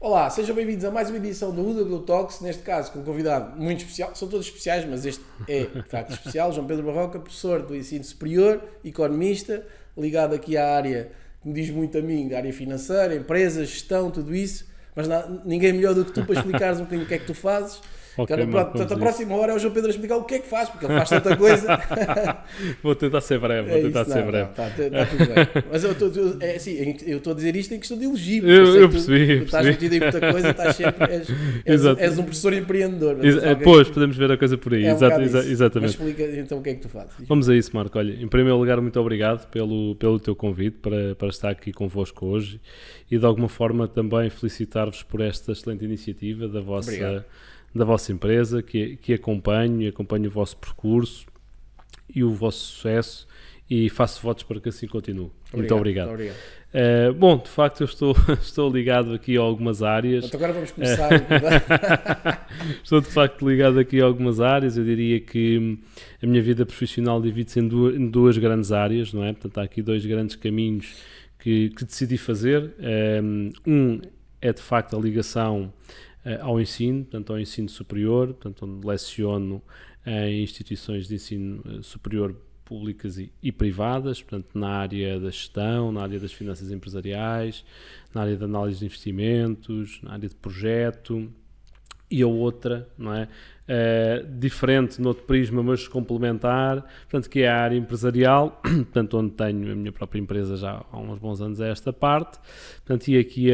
Olá, sejam bem-vindos a mais uma edição do UW Talks, neste caso com um convidado muito especial, são todos especiais, mas este é de facto especial, João Pedro Barroca, professor do ensino superior, economista, ligado aqui à área que me diz muito a mim, da área financeira, empresas, gestão, tudo isso, mas ninguém melhor do que tu para explicares um bocadinho o que é que tu fazes. Okay, Portanto, a próxima hora é o João Pedro a explicar o que é que faz, porque ele faz tanta coisa. Vou tentar ser breve, Está tudo bem. Mas eu estou a dizer isto em questão de elogio. Eu percebi. Tu estás metido em muita coisa, estás sempre, és um professor empreendedor. Pois, podemos ver a coisa por aí. Exatamente. Mas explica então o que é que tu fazes. Vamos a isso, Marco. Olha, em primeiro lugar, muito obrigado pelo teu convite para estar aqui convosco hoje e de alguma forma também felicitar-vos por esta excelente iniciativa da vossa empresa, que acompanho o vosso percurso e o vosso sucesso e faço votos para que assim continue. Muito obrigado. Bom, de facto eu estou ligado aqui a algumas áreas. Então agora vamos começar. Estou de facto ligado aqui a algumas áreas. Eu diria que a minha vida profissional divide-se em duas grandes áreas, não é? Portanto, há aqui dois grandes caminhos que decidi fazer. Um é de facto a ligação ao ensino, portanto ao ensino superior, portanto onde leciono em instituições de ensino superior públicas e privadas, portanto na área da gestão, na área das finanças empresariais, na área de análise de investimentos, na área de projeto, e a outra, não é? Diferente noutro prisma, mas complementar, portanto, que é a área empresarial, portanto, onde tenho a minha própria empresa já há uns bons anos a esta parte, portanto, e aqui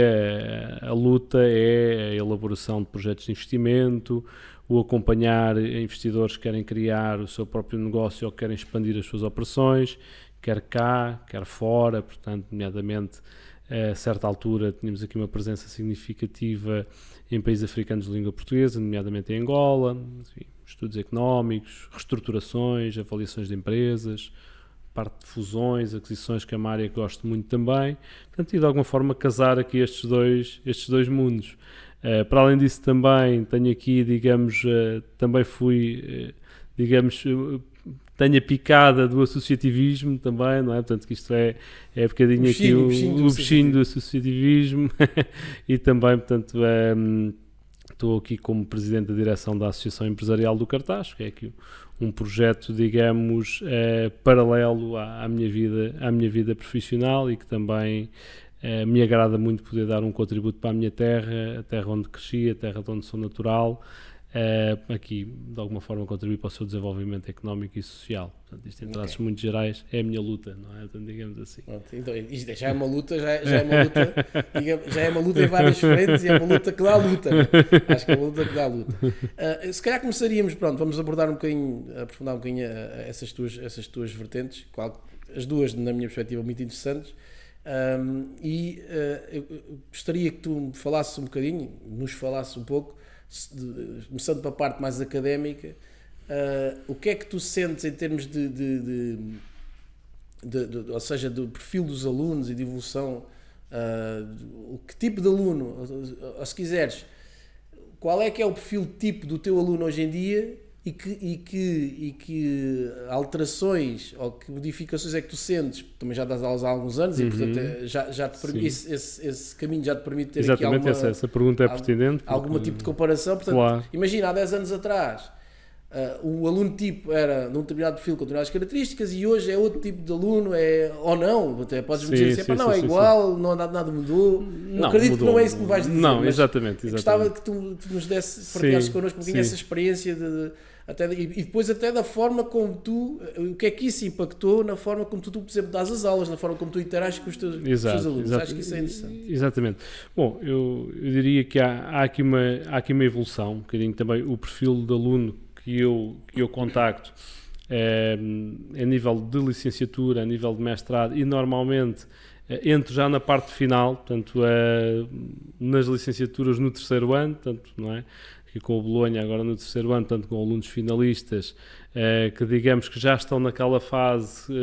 a luta é a elaboração de projetos de investimento, o acompanhar investidores que querem criar o seu próprio negócio ou que querem expandir as suas operações, quer cá, quer fora, portanto, nomeadamente, a certa altura tínhamos aqui uma presença significativa em países africanos de língua portuguesa, nomeadamente em Angola, enfim, estudos económicos, reestruturações, avaliações de empresas, parte de fusões, aquisições, que é uma área que gosto muito também, portanto, e de alguma forma casar aqui estes dois mundos. Para além disso também tenho aqui, digamos, também fui, digamos, tenho a picada do associativismo também, não é? Portanto, que isto é um bocadinho aqui o bichinho do associativismo e também, portanto, estou aqui como presidente da direção da Associação Empresarial do Cartaz, que é aqui um projeto, digamos, paralelo à minha vida profissional e que também me agrada muito poder dar um contributo para a minha terra, a terra onde cresci, a terra de onde sou natural, aqui de alguma forma contribuir para o seu desenvolvimento económico e social. Portanto, isto em traços muito gerais é a minha luta, não é? Então, digamos assim. Então, isto já é uma luta, já é uma luta em várias frentes e é uma luta que dá luta. Acho que é uma luta que dá luta. Se calhar começaríamos, vamos abordar aprofundar um bocadinho essas tuas vertentes, as duas, na minha perspectiva, muito interessantes. Eu gostaria que tu nos falasses um pouco, começando para a parte mais académica, o que é que tu sentes em termos ou seja, do perfil dos alunos e de evolução, que tipo de aluno, ou se quiseres, qual é que é o perfil tipo do teu aluno hoje em dia e que alterações ou que modificações é que tu sentes? Também já das aulas há alguns anos e portanto já te permite, esse caminho já te permite ter exatamente aqui essa pergunta é pertinente. Algum tipo de comparação, portanto, claro. Imagina, há 10 anos atrás o aluno tipo era num determinado perfil com determinadas características e hoje é outro tipo de aluno, ou não, até podes me dizer assim, não é igual, não nada mudou. Não, acredito mudou, que não é isso que me vais dizer. Não, exatamente. Gostava que tu nos partilhasses connosco um bocadinho essa experiência e depois até da forma como tu, o que é que isso impactou na forma como tu por exemplo, dás as aulas, na forma como tu interages com os teus alunos. Acho que isso é interessante. Exatamente. Bom, eu diria que há aqui uma evolução, um bocadinho também o perfil de aluno que eu contacto a nível de licenciatura, a nível de mestrado e normalmente entro já na parte final, portanto nas licenciaturas no terceiro ano, portanto, não é? Aqui com o Bolonha agora no terceiro ano, portanto com alunos finalistas que digamos que já estão naquela fase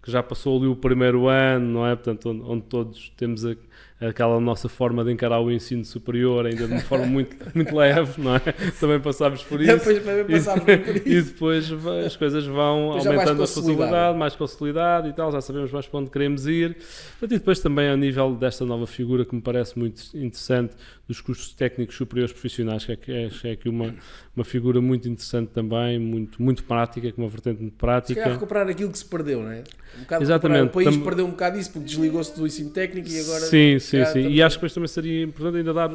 que já passou ali o primeiro ano, não é? Portanto, onde todos temos a aquela nossa forma de encarar o ensino superior ainda de uma forma muito, muito leve, não é? Também passámos por isso. E depois as coisas vão aumentando a responsabilidade, mais consolidado e tal, já sabemos mais para onde queremos ir. E depois também ao nível desta nova figura que me parece muito interessante, dos cursos técnicos superiores profissionais, que é aqui uma figura muito interessante também, muito prática, com uma vertente muito prática. Se calhar recuperar aquilo que se perdeu, não é? Exatamente. O país perdeu um bocado isso porque desligou-se do ensino técnico e agora... Sim. E acho que depois também seria importante ainda dar,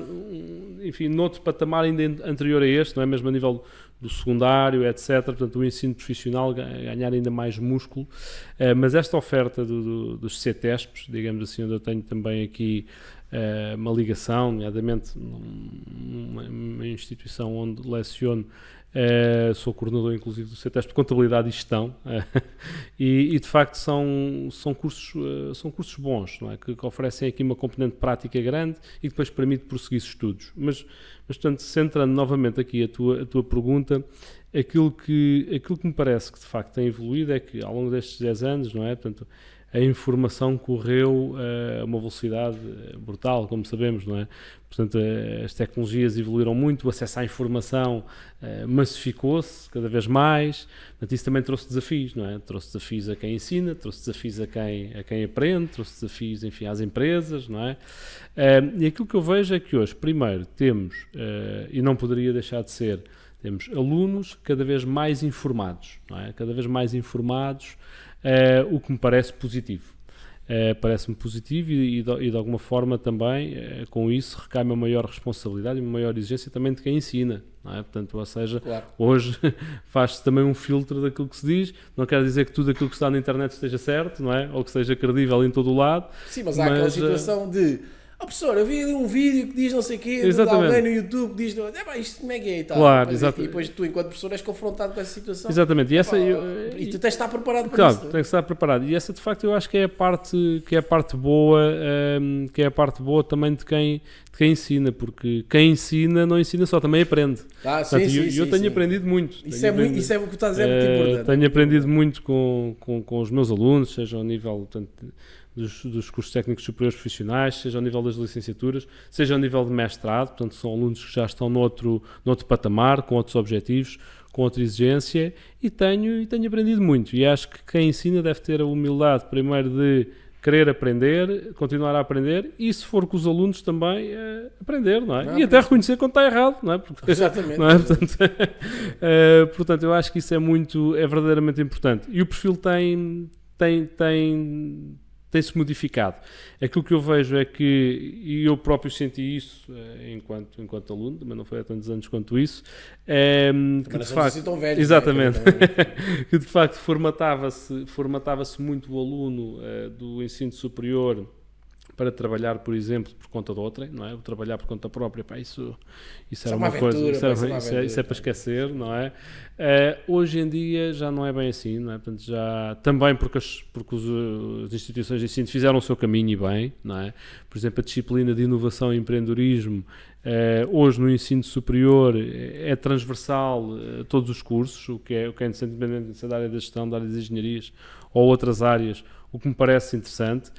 enfim, noutro patamar ainda anterior a este, não é? Mesmo a nível do secundário, etc. Portanto, o ensino profissional ganhar ainda mais músculo. Mas esta oferta dos CETESPs, digamos assim, onde eu tenho também aqui uma ligação, nomeadamente numa instituição onde leciono, sou coordenador inclusive do CETESP de Contabilidade e Gestão, e de facto são cursos bons, não é? que oferecem aqui uma componente prática grande e que depois permite prosseguir estudos. Mas portanto, centrando novamente aqui a tua pergunta, aquilo que me parece que de facto tem evoluído é que ao longo destes 10 anos, não é? Portanto, a informação correu a uma velocidade brutal, como sabemos, não é? Portanto, as tecnologias evoluíram muito, o acesso à informação massificou-se cada vez mais, portanto, isso também trouxe desafios, não é? Trouxe desafios a quem ensina, trouxe desafios a quem aprende, trouxe desafios, enfim, às empresas, não é? E aquilo que eu vejo é que hoje, primeiro, temos, e não poderia deixar de ser, temos alunos cada vez mais informados, não é? Cada vez mais informados, o que me parece positivo. Parece-me positivo e de alguma forma também, com isso, recai uma maior responsabilidade e uma maior exigência também de quem ensina, não é? Portanto, ou seja, claro, hoje faz-se também um filtro daquilo que se diz, não quer dizer que tudo aquilo que está na internet esteja certo, não é? Ou que seja credível em todo o lado. Sim, mas há aquela situação de... professor, eu vi ali um vídeo que diz não sei o quê, de alguém no YouTube que diz, isto como é que é e tal. Claro, e depois tu, enquanto professor, és confrontado com essa situação. Exatamente. E tu tens de estar preparado para claro, isso. Claro, tem que estar preparado. E essa, de facto, eu acho que é a parte boa, também de quem ensina, porque quem ensina não ensina só, também aprende. Eu tenho aprendido muito. Isso é o que estás a dizer, é muito importante. Tenho aprendido muito com os meus alunos, seja ao nível... Portanto, dos cursos técnicos superiores profissionais, seja ao nível das licenciaturas, seja ao nível de mestrado, portanto são alunos que já estão noutro patamar, com outros objetivos, com outra exigência, e tenho aprendido muito, e acho que quem ensina deve ter a humildade primeiro de querer aprender, continuar a aprender, e se for com os alunos também aprender, não é? Não, e até reconhecer quando está errado, não é? Porque, exatamente. Não é? Portanto, eu acho que isso é verdadeiramente importante. E o perfil tem-se modificado. Aquilo que eu vejo é que, e eu próprio senti isso enquanto aluno, mas não foi há tantos anos quanto isso, que de facto, assim tão velhos, exatamente, que de facto formatava-se muito o aluno do ensino superior para trabalhar, por exemplo, por conta de outrem, não é? O trabalhar por conta própria, isso era uma coisa, isso é para esquecer, não é? Hoje em dia já não é bem assim, não é? Portanto, também porque as instituições de ensino fizeram o seu caminho e bem, não é? Por exemplo, a disciplina de inovação e empreendedorismo, hoje no ensino superior é transversal a todos os cursos, o que é interessante, independente da área da gestão, da área das engenharias ou outras áreas, o que me parece interessante.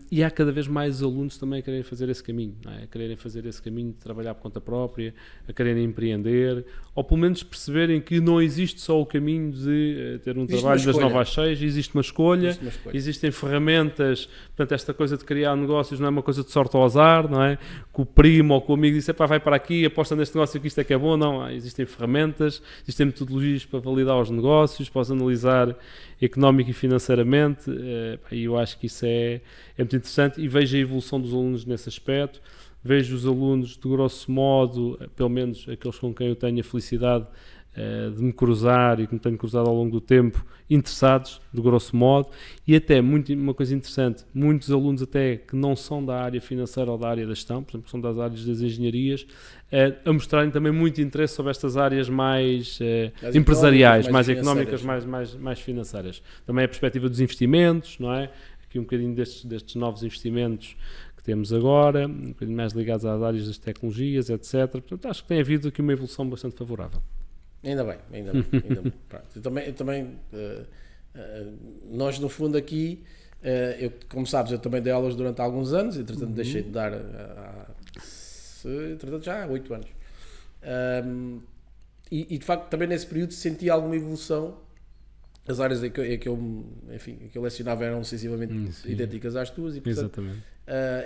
E há cada vez mais alunos também a quererem fazer esse caminho, não é? A quererem fazer esse caminho de trabalhar por conta própria, a quererem empreender, ou pelo menos perceberem que não existe só o caminho de ter um trabalho das 9 às 6, existe uma escolha, existem ferramentas, portanto esta coisa de criar negócios não é uma coisa de sorte ao azar, não é? Que o primo ou que o amigo disse, vai para aqui, aposta neste negócio que isto é que é bom, não, existem ferramentas, existem metodologias para validar os negócios, para os analisar económico e financeiramente, e eu acho que isso é muito interessante, e vejo a evolução dos alunos nesse aspecto, vejo os alunos, de grosso modo, pelo menos aqueles com quem eu tenho a felicidade de me cruzar e que me tenho cruzado ao longo do tempo, interessados, de grosso modo, e até uma coisa interessante, muitos alunos até que não são da área financeira ou da área da gestão, por exemplo, são das áreas das engenharias, a mostrarem também muito interesse sobre estas áreas mais empresariais, mais económicas, mais financeiras. Também a perspectiva dos investimentos, não é? Aqui um bocadinho destes novos investimentos que temos agora, um bocadinho mais ligados às áreas das tecnologias, etc. Portanto, acho que tem havido aqui uma evolução bastante favorável. Ainda bem. Pronto. Eu também nós no fundo aqui Eu, como sabes, eu também dei aulas durante alguns anos, entretanto deixei de dar entretanto já há 8 anos. E de facto também nesse período senti alguma evolução. As áreas em que eu lecionava eram sensivelmente idênticas às tuas e portanto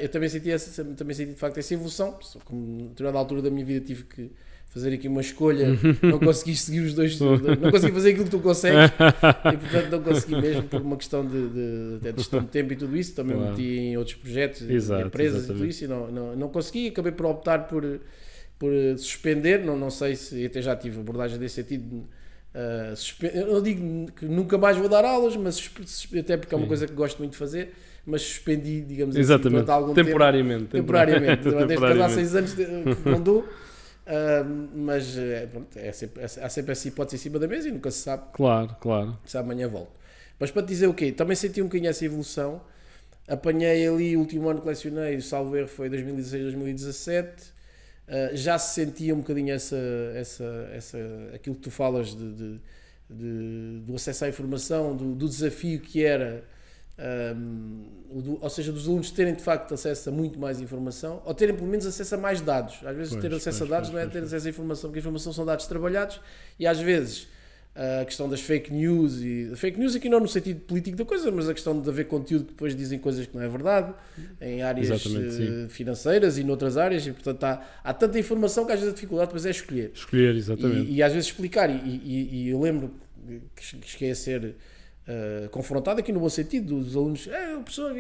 eu também senti de facto essa evolução. Como a determinada altura da minha vida tive que fazer aqui uma escolha, não consegui seguir os dois, não consegui fazer aquilo que tu consegues e portanto não consegui mesmo por uma questão de gestão de tempo e tudo isso. Também me meti em outros projetos, em empresas e tudo isso e não consegui, acabei por optar por suspender. Não sei se até já tive abordagem desse sentido. Eu não digo que nunca mais vou dar aulas, mas até porque é uma coisa que gosto muito de fazer, mas suspendi, digamos assim, durante algum temporariamente. Temporariamente. Desde há 6 anos que não dou. Mas pronto, há sempre essa hipótese em cima da mesa e nunca se sabe. Claro. Se amanhã volto. Mas para te dizer o quê? Também senti um bocadinho essa evolução. Apanhei ali, o último ano que lecionei, salvo erro, foi 2016, 2017. Já se sentia um bocadinho aquilo que tu falas do acesso à informação, do desafio que era, ou seja, dos alunos terem de facto acesso a muito mais informação, ou terem pelo menos acesso a mais dados. Às vezes ter acesso a dados não é ter acesso à informação, porque a informação são dados trabalhados e às vezes a questão das fake news, e fake news aqui não no sentido político da coisa, mas a questão de haver conteúdo que depois dizem coisas que não é verdade, em áreas financeiras e noutras áreas, e portanto há tanta informação que às vezes a dificuldade depois é escolher. Exatamente. E às vezes explicar, e eu lembro que cheguei a ser confrontado aqui no bom sentido, dos alunos, o professor,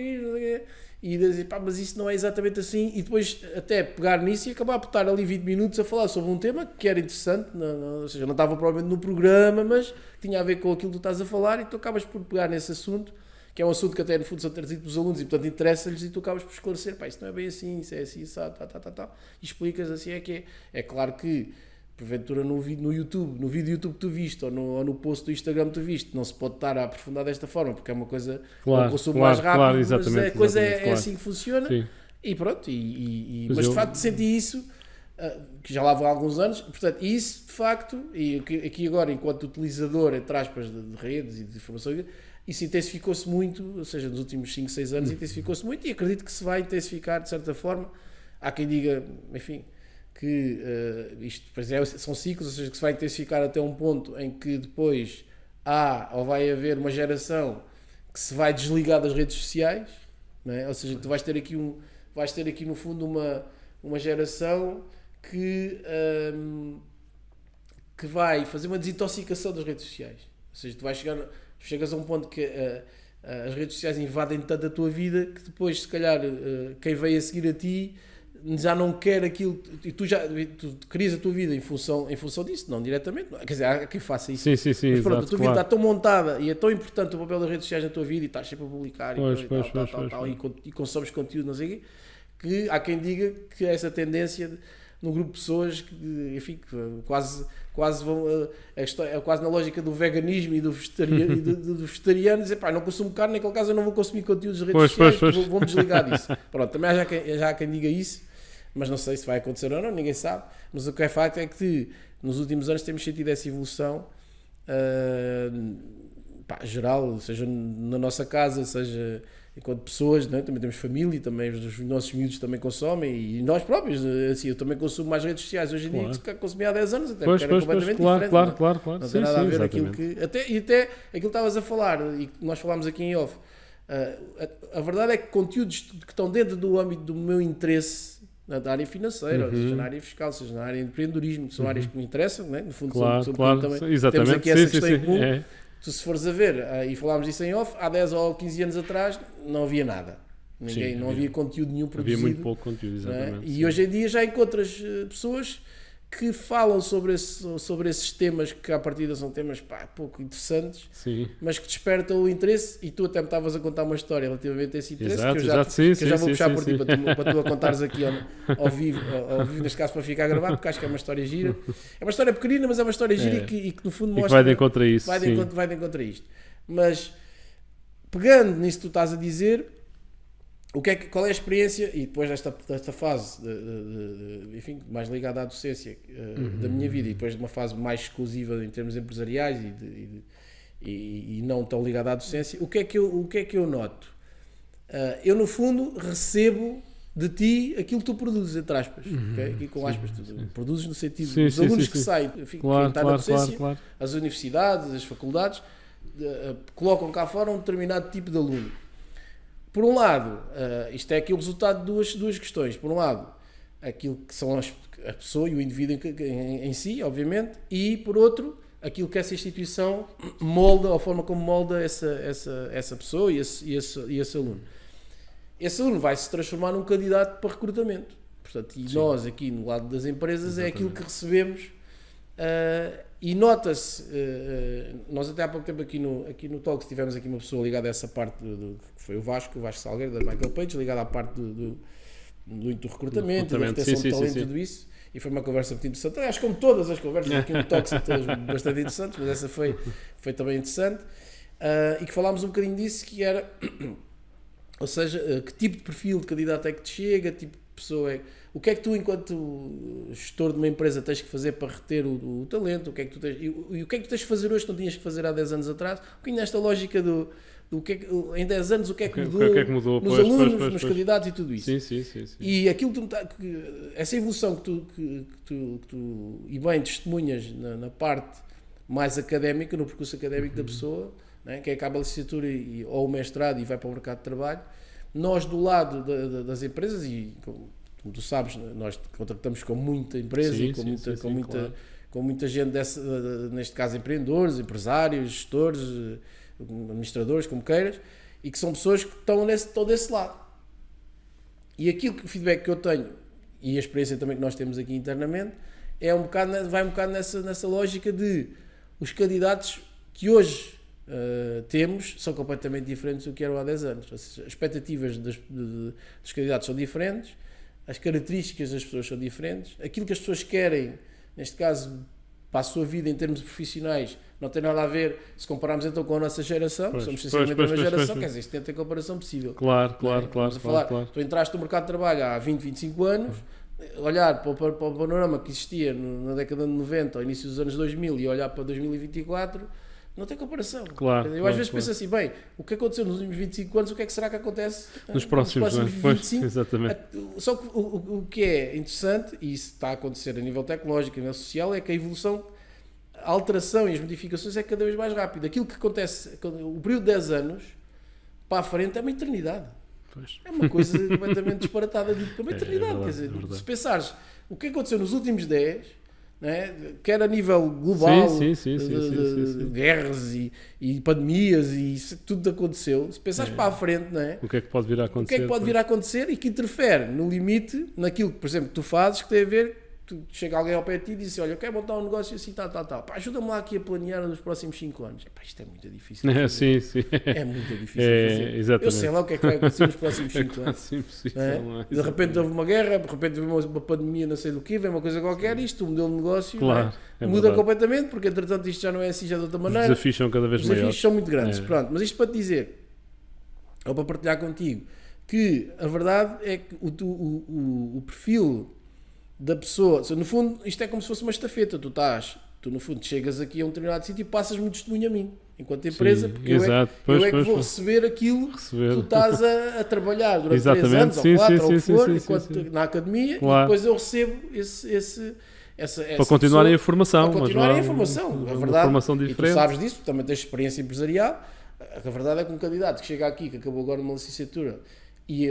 e dizer, mas isso não é exatamente assim, e depois até pegar nisso e acabar por estar ali 20 minutos a falar sobre um tema que era interessante, ou seja, não estava provavelmente no programa, mas tinha a ver com aquilo que tu estás a falar, e tu acabas por pegar nesse assunto, que é um assunto que até no fundo são trazidos pelos alunos e portanto interessa-lhes, e tu acabas por esclarecer, isso não é bem assim, isso é assim, e explicas assim, é claro que porventura no vídeo YouTube que tu viste ou no post do Instagram que tu viste, não se pode estar a aprofundar desta forma, porque é uma coisa que é um consumo mais rápido, mas a coisa é assim que funciona. Sim. E pronto, mas de facto senti isso, que já lá vão há alguns anos, portanto, isso de facto, e aqui agora enquanto utilizador, entre aspas, de redes e de informação, isso intensificou-se muito, ou seja, nos últimos 5, 6 anos intensificou-se muito, e acredito que se vai intensificar de certa forma. Há quem diga, enfim, que isto são ciclos, ou seja, que se vai intensificar até um ponto em que depois vai haver uma geração que se vai desligar das redes sociais, não é? Ou seja, tu vais ter aqui no fundo uma geração que vai fazer uma desintoxicação das redes sociais. Ou seja, chegas a um ponto que as redes sociais invadem tanto a tua vida que depois, se calhar, quem veio a seguir a ti já não quer aquilo, e tu crias a tua vida em função disso, não diretamente, quer dizer, há quem faça isso. Sim, mas pronto, exato, a tua vida está tão montada e é tão importante o papel das redes sociais na tua vida, e estás sempre a publicar e consomes conteúdo, não sei o quê, que há quem diga que essa tendência num grupo de pessoas que, enfim, que quase vão, é quase na lógica do veganismo e do vegetariano, dizer, não consumo carne, naquele caso eu não vou consumir conteúdos das redes sociais, vou-me desligar disso. Pronto, também já há quem diga isso, mas não sei se vai acontecer ou não, ninguém sabe. Mas o que é facto é que nos últimos anos temos sentido essa evolução geral, seja na nossa casa, seja enquanto pessoas, não é? Também temos família, também os nossos miúdos também consomem, e nós próprios, assim, eu também consumo mais redes sociais hoje em dia que consumi há 10 anos, até porque era completamente diferente. Claro. Não tem nada a ver aquilo que... Até aquilo que estavas a falar, e que nós falámos aqui em off, a verdade é que conteúdos que estão dentro do âmbito do meu interesse, na área financeira, ou seja na área fiscal, seja na área de empreendedorismo, que são áreas que me interessam, não é? No fundo, também exatamente. Temos aqui essa questão em comum. Tu, se fores a ver, e falámos disso em off, há 10 ou 15 anos atrás não havia nada. Não havia conteúdo nenhum produzido. Havia muito pouco conteúdo, exatamente. E hoje em dia já encontras pessoas que falam sobre esses temas, que à partida são temas pouco interessantes, mas que despertam o interesse, e tu até me estavas a contar uma história relativamente a esse interesse, que eu já vou puxar por ti, para tu a contares aqui ao vivo, neste caso para ficar a gravar, porque acho que é uma história gira. É uma história pequenina, mas é uma história gira e que no fundo mostra... E que vai de encontro a isso. Vai de encontro a isto. Mas, pegando nisso que tu estás a dizer... Qual é a experiência, e depois desta fase enfim, mais ligada à docência da minha vida, e depois de uma fase mais exclusiva em termos empresariais e não tão ligada à docência, o que é que eu noto? Eu, no fundo, recebo de ti aquilo que tu produzes, entre aspas. Ok? Aqui com aspas. Tu produzes no sentido dos alunos que saem, enfim, quem está na docência, as universidades, as faculdades, colocam cá fora um determinado tipo de aluno. Por um lado, isto é aqui o resultado de duas questões. Por um lado, aquilo que são a pessoa e o indivíduo em si, obviamente, e por outro, aquilo que essa instituição molda, a forma como molda essa pessoa e esse aluno. Esse aluno vai se transformar num candidato para recrutamento. Portanto, e nós aqui no lado das empresas é aquilo que recebemos, e nota-se, nós até há pouco tempo aqui no Talks tivemos aqui uma pessoa ligada a essa parte que foi o Vasco Salgueiro, da Michael Page, ligada à parte do recrutamento, da retenção de talento e tudo isso, e foi uma conversa muito interessante. Acho que como todas as conversas aqui no Talks são todas bastante interessantes, mas essa foi também interessante, e que falámos um bocadinho disso, que era, ou seja, que tipo de perfil de candidato é que te chega, tipo de pessoa é... O que é que tu, enquanto gestor de uma empresa, tens que fazer para reter o talento? O que é que tu tens, e o que é que tu tens que fazer hoje que não tinhas que fazer há 10 anos atrás? Um bocadinho nesta lógica do que é que, em 10 anos, o que é que mudou, nos alunos, nos candidatos e tudo isso. Sim. E aquilo essa evolução que tu e bem testemunhas na parte mais académica, no percurso académico da pessoa, né, que acaba a licenciatura ou o mestrado e vai para o mercado de trabalho, nós do lado das empresas, e como tu sabes, nós contratamos com muita empresa e com muita gente neste caso empreendedores, empresários, gestores, administradores, como queiras, e que são pessoas que estão desse lado. E aquilo que o feedback que eu tenho, e a experiência também que nós temos aqui internamente, vai um bocado nessa lógica de os candidatos que hoje temos são completamente diferentes do que eram há 10 anos. Ou seja, as expectativas dos candidatos são diferentes, as características das pessoas são diferentes, aquilo que as pessoas querem, neste caso, para a sua vida em termos profissionais, não tem nada a ver, se compararmos então com a nossa geração, somos essencialmente a mesma geração, quer dizer, isto não tem comparação possível. Claro. Tu entraste no mercado de trabalho há 20, 25 anos, olhar para o panorama que existia na década de 90, ao início dos anos 2000, e olhar para 2024, não tem comparação. Eu às vezes penso assim, bem, o que aconteceu nos últimos 25 anos, o que é que será que acontece nos próximos 25? Exatamente. Só que o que é interessante, e isso está a acontecer a nível tecnológico, a nível social, é que a evolução, a alteração e as modificações é cada vez mais rápida. Aquilo que acontece, o período de 10 anos para a frente é uma eternidade. Pois. É uma coisa completamente disparatada de uma eternidade. Quer dizer, se pensares o que aconteceu nos últimos 10, né, quer a nível global, de guerras e pandemias, e isso tudo aconteceu, se pensares para a frente, não é? O que é que pode vir a acontecer? O que é que pode vir a acontecer e que interfere no limite, naquilo que, por exemplo, tu fazes, que tem a ver, chega alguém ao pé de ti e diz assim, olha, eu quero montar um negócio assim, tal. Pá, ajuda-me lá aqui a planear nos próximos 5 anos. Pá, isto é muito difícil. Sim. É muito difícil fazer. Exatamente. Eu sei lá o que é que vai acontecer nos próximos 5 anos. De repente houve uma guerra, de repente houve uma pandemia, não sei do que, vem uma coisa qualquer, isto, o modelo de negócio muda completamente, porque entretanto isto já não é assim, já de outra maneira. Os desafios são cada vez maiores. Os desafios são muito grandes. Pronto, mas isto para te dizer, ou para partilhar contigo, que a verdade é que o perfil da pessoa, no fundo isto é como se fosse uma estafeta, tu no fundo chegas aqui a um determinado sítio e passas-me o testemunho a mim, enquanto empresa, porque eu é que vou receber aquilo que tu estás a trabalhar durante 3 anos ou 4 ou o que for, na academia, e depois eu recebo para continuarem a formação. Para continuarem a formação, a verdade, formação diferente. E tu sabes disso, tu também tens experiência empresarial, a verdade é que um candidato que chega aqui, que acabou agora uma licenciatura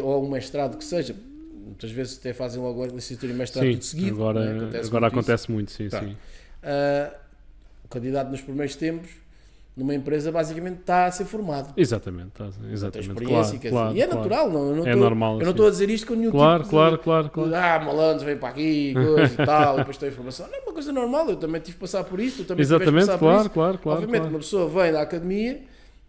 ou um mestrado que seja, muitas vezes até fazem logo a licenciatura e mestrado tudo seguido. Agora acontece muito, sim. O candidato nos primeiros tempos, numa empresa, basicamente está a ser formado. Exatamente. Tem experiência, claro, e é natural, normal, eu não estou a dizer isto com nenhum tipo de malandros, vem para aqui, coisa e tal, depois tem informação. Não é uma coisa normal, eu também tive que passar por isto, tu também tiveste que passar por isso. Obviamente, uma pessoa vem da academia,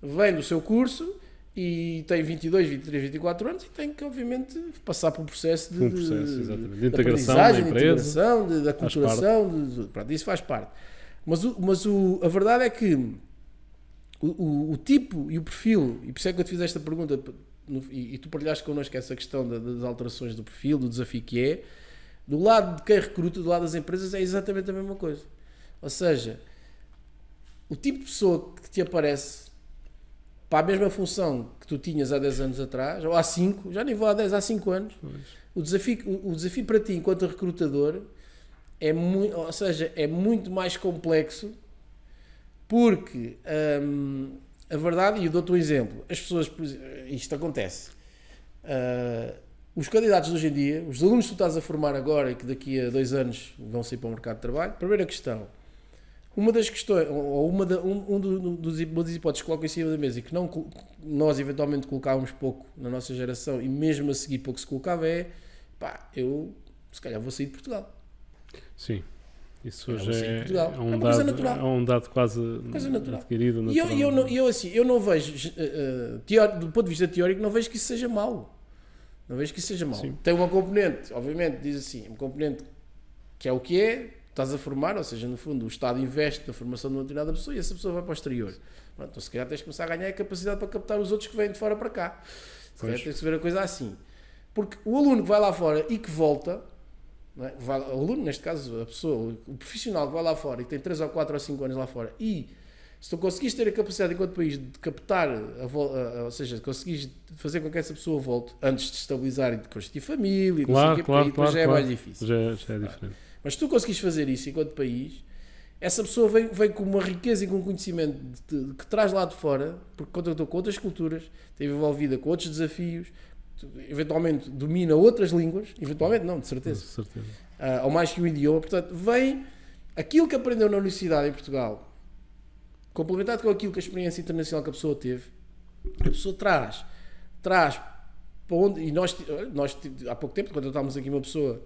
vem do seu curso, e tem 22, 23, 24 anos e tem que, obviamente, passar por um processo de integração da empresa, de aculturação, pronto, isso faz parte. Mas a verdade é que o tipo e o perfil, e por isso é que eu te fiz esta pergunta, e tu partilhaste connosco essa questão das alterações do perfil, do desafio que é, do lado de quem recruta, do lado das empresas, é exatamente a mesma coisa. Ou seja, o tipo de pessoa que te aparece para a mesma função que tu tinhas há 10 anos atrás, ou há 5, já nem vou há 10, há 5 anos, o desafio para ti enquanto recrutador é muito, ou seja, é muito mais complexo, porque a verdade, e eu dou-te um exemplo, as pessoas, isto acontece, os candidatos de hoje em dia, os alunos que tu estás a formar agora e que daqui a 2 anos vão sair para o mercado de trabalho, primeira questão, uma das questões, ou uma das hipóteses que colocam em cima da mesa e que nós eventualmente colocávamos pouco na nossa geração e mesmo a seguir pouco se colocava é, eu se calhar vou sair de Portugal. Sim, isso Eu hoje vou sair de é Portugal. um uma coisa dado, natural. é um dado quase Coisa natural. adquirido. E eu não vejo, do ponto de vista teórico, não vejo que isso seja mau. Não vejo que isso seja mau. Sim. Tem uma componente, obviamente, diz assim, uma componente que é o que é, estás a formar, ou seja, no fundo, o Estado investe na formação de uma determinada pessoa e essa pessoa vai para o exterior. Pronto, então, se calhar tens de começar a ganhar a capacidade para captar os outros que vêm de fora para cá. Se calhar tens de ver a coisa assim. Porque o aluno que vai lá fora e que volta, não é? O aluno, neste caso, a pessoa, o profissional que vai lá fora e que tem 3 ou 4 ou 5 anos lá fora e se tu conseguires ter a capacidade enquanto país de captar, ou seja, conseguires fazer com que essa pessoa volte antes de estabilizar e de constituir família, claro, depois já é mais difícil. Já é diferente. Mas se tu conseguires fazer isso enquanto país, essa pessoa vem com uma riqueza e com um conhecimento que traz lá de fora, porque contactou com outras culturas, esteve envolvida com outros desafios, eventualmente domina outras línguas, eventualmente não, de certeza. Ou mais que o idioma, portanto, vem aquilo que aprendeu na universidade em Portugal, complementado com aquilo que a experiência internacional que a pessoa teve, a pessoa traz para onde, e nós há pouco tempo, quando estávamos aqui uma pessoa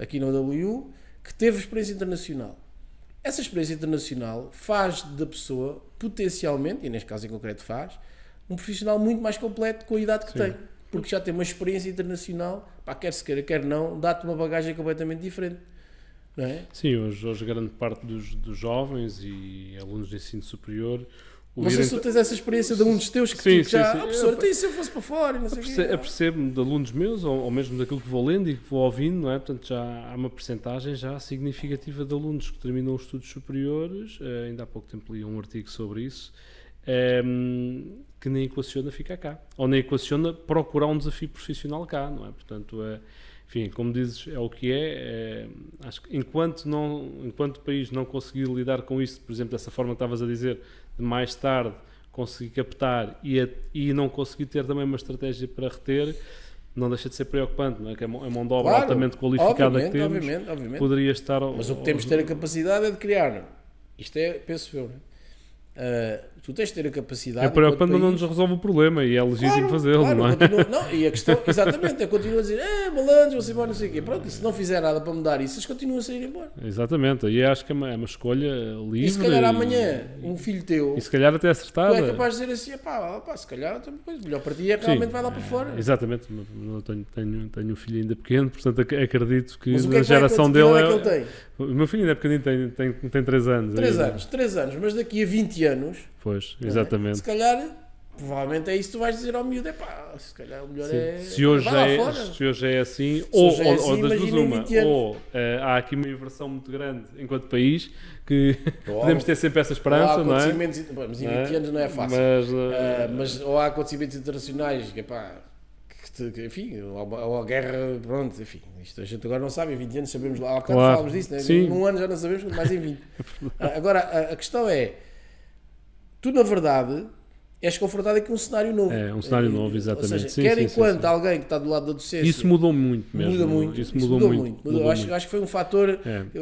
aqui na WU, que teve experiência internacional. Essa experiência internacional faz da pessoa, potencialmente, e neste caso em concreto faz, um profissional muito mais completo com a idade que tem. Porque já tem uma experiência internacional, quer se queira, quer não, dá-te uma bagagem completamente diferente. Não é? Sim, hoje grande parte dos jovens e alunos de ensino superior... Não sei se tu tens essa experiência de alunos teus que professor, até se eu fosse para fora e não sei o quê. Apercebo-me de alunos meus, ou mesmo daquilo que vou lendo e que vou ouvindo, não é? Portanto, já há uma percentagem já significativa de alunos que terminam os estudos superiores, ainda há pouco tempo li um artigo sobre isso, que nem equaciona ficar cá, ou nem equaciona procurar um desafio profissional cá, não é? Portanto, enfim, como dizes, é o que é. Acho que enquanto o país não conseguir lidar com isso, por exemplo, dessa forma que estavas a dizer, de mais tarde conseguir captar e não conseguir ter também uma estratégia para reter, não deixa de ser preocupante, não é? Que a mão de obra altamente qualificada que temos, obviamente. poderia estar... Mas o que temos de ter a capacidade é de criar. Isto é, penso eu, tu tens de ter a capacidade... É preocupante, mas não nos resolve o problema e é legítimo fazê-lo, não é? E a questão, exatamente, eu continuo a dizer, malandros, vão-se embora, não sei o quê. Pronto, e se não fizer nada para mudar isso, eles continuam a sair embora. Exatamente, e acho que é uma escolha livre. E se calhar amanhã, um filho teu... E se calhar até acertada. Tu é capaz de dizer assim, se calhar, depois, melhor para ti é que realmente vai lá para fora. Exatamente, eu tenho um filho ainda pequeno, portanto acredito que mas a geração dele é que ele tem? O meu filho ainda é pequenino, tem 3 anos. 3 anos, mas daqui a 20 anos... Pois, exatamente. Se calhar, provavelmente é isso que tu vais dizer ao miúdo, se calhar o melhor é... Se hoje é assim, ou das duas uma, ou há aqui uma inversão muito grande enquanto país, que podemos ter sempre essa esperança, não é? Mas em 20 anos não é fácil. Mas ou há acontecimentos internacionais, enfim, ou a guerra, pronto, enfim, isto a gente agora não sabe, em 20 anos sabemos lá, claro, falamos disso, né? Num ano já não sabemos, mais em 20. Agora, a questão é, tu na verdade és confrontado com um cenário novo. É, um cenário novo, exatamente. Ou seja, enquanto alguém que está do lado da docência... Isso mudou muito mesmo. Isso mudou muito. Acho que foi um fator...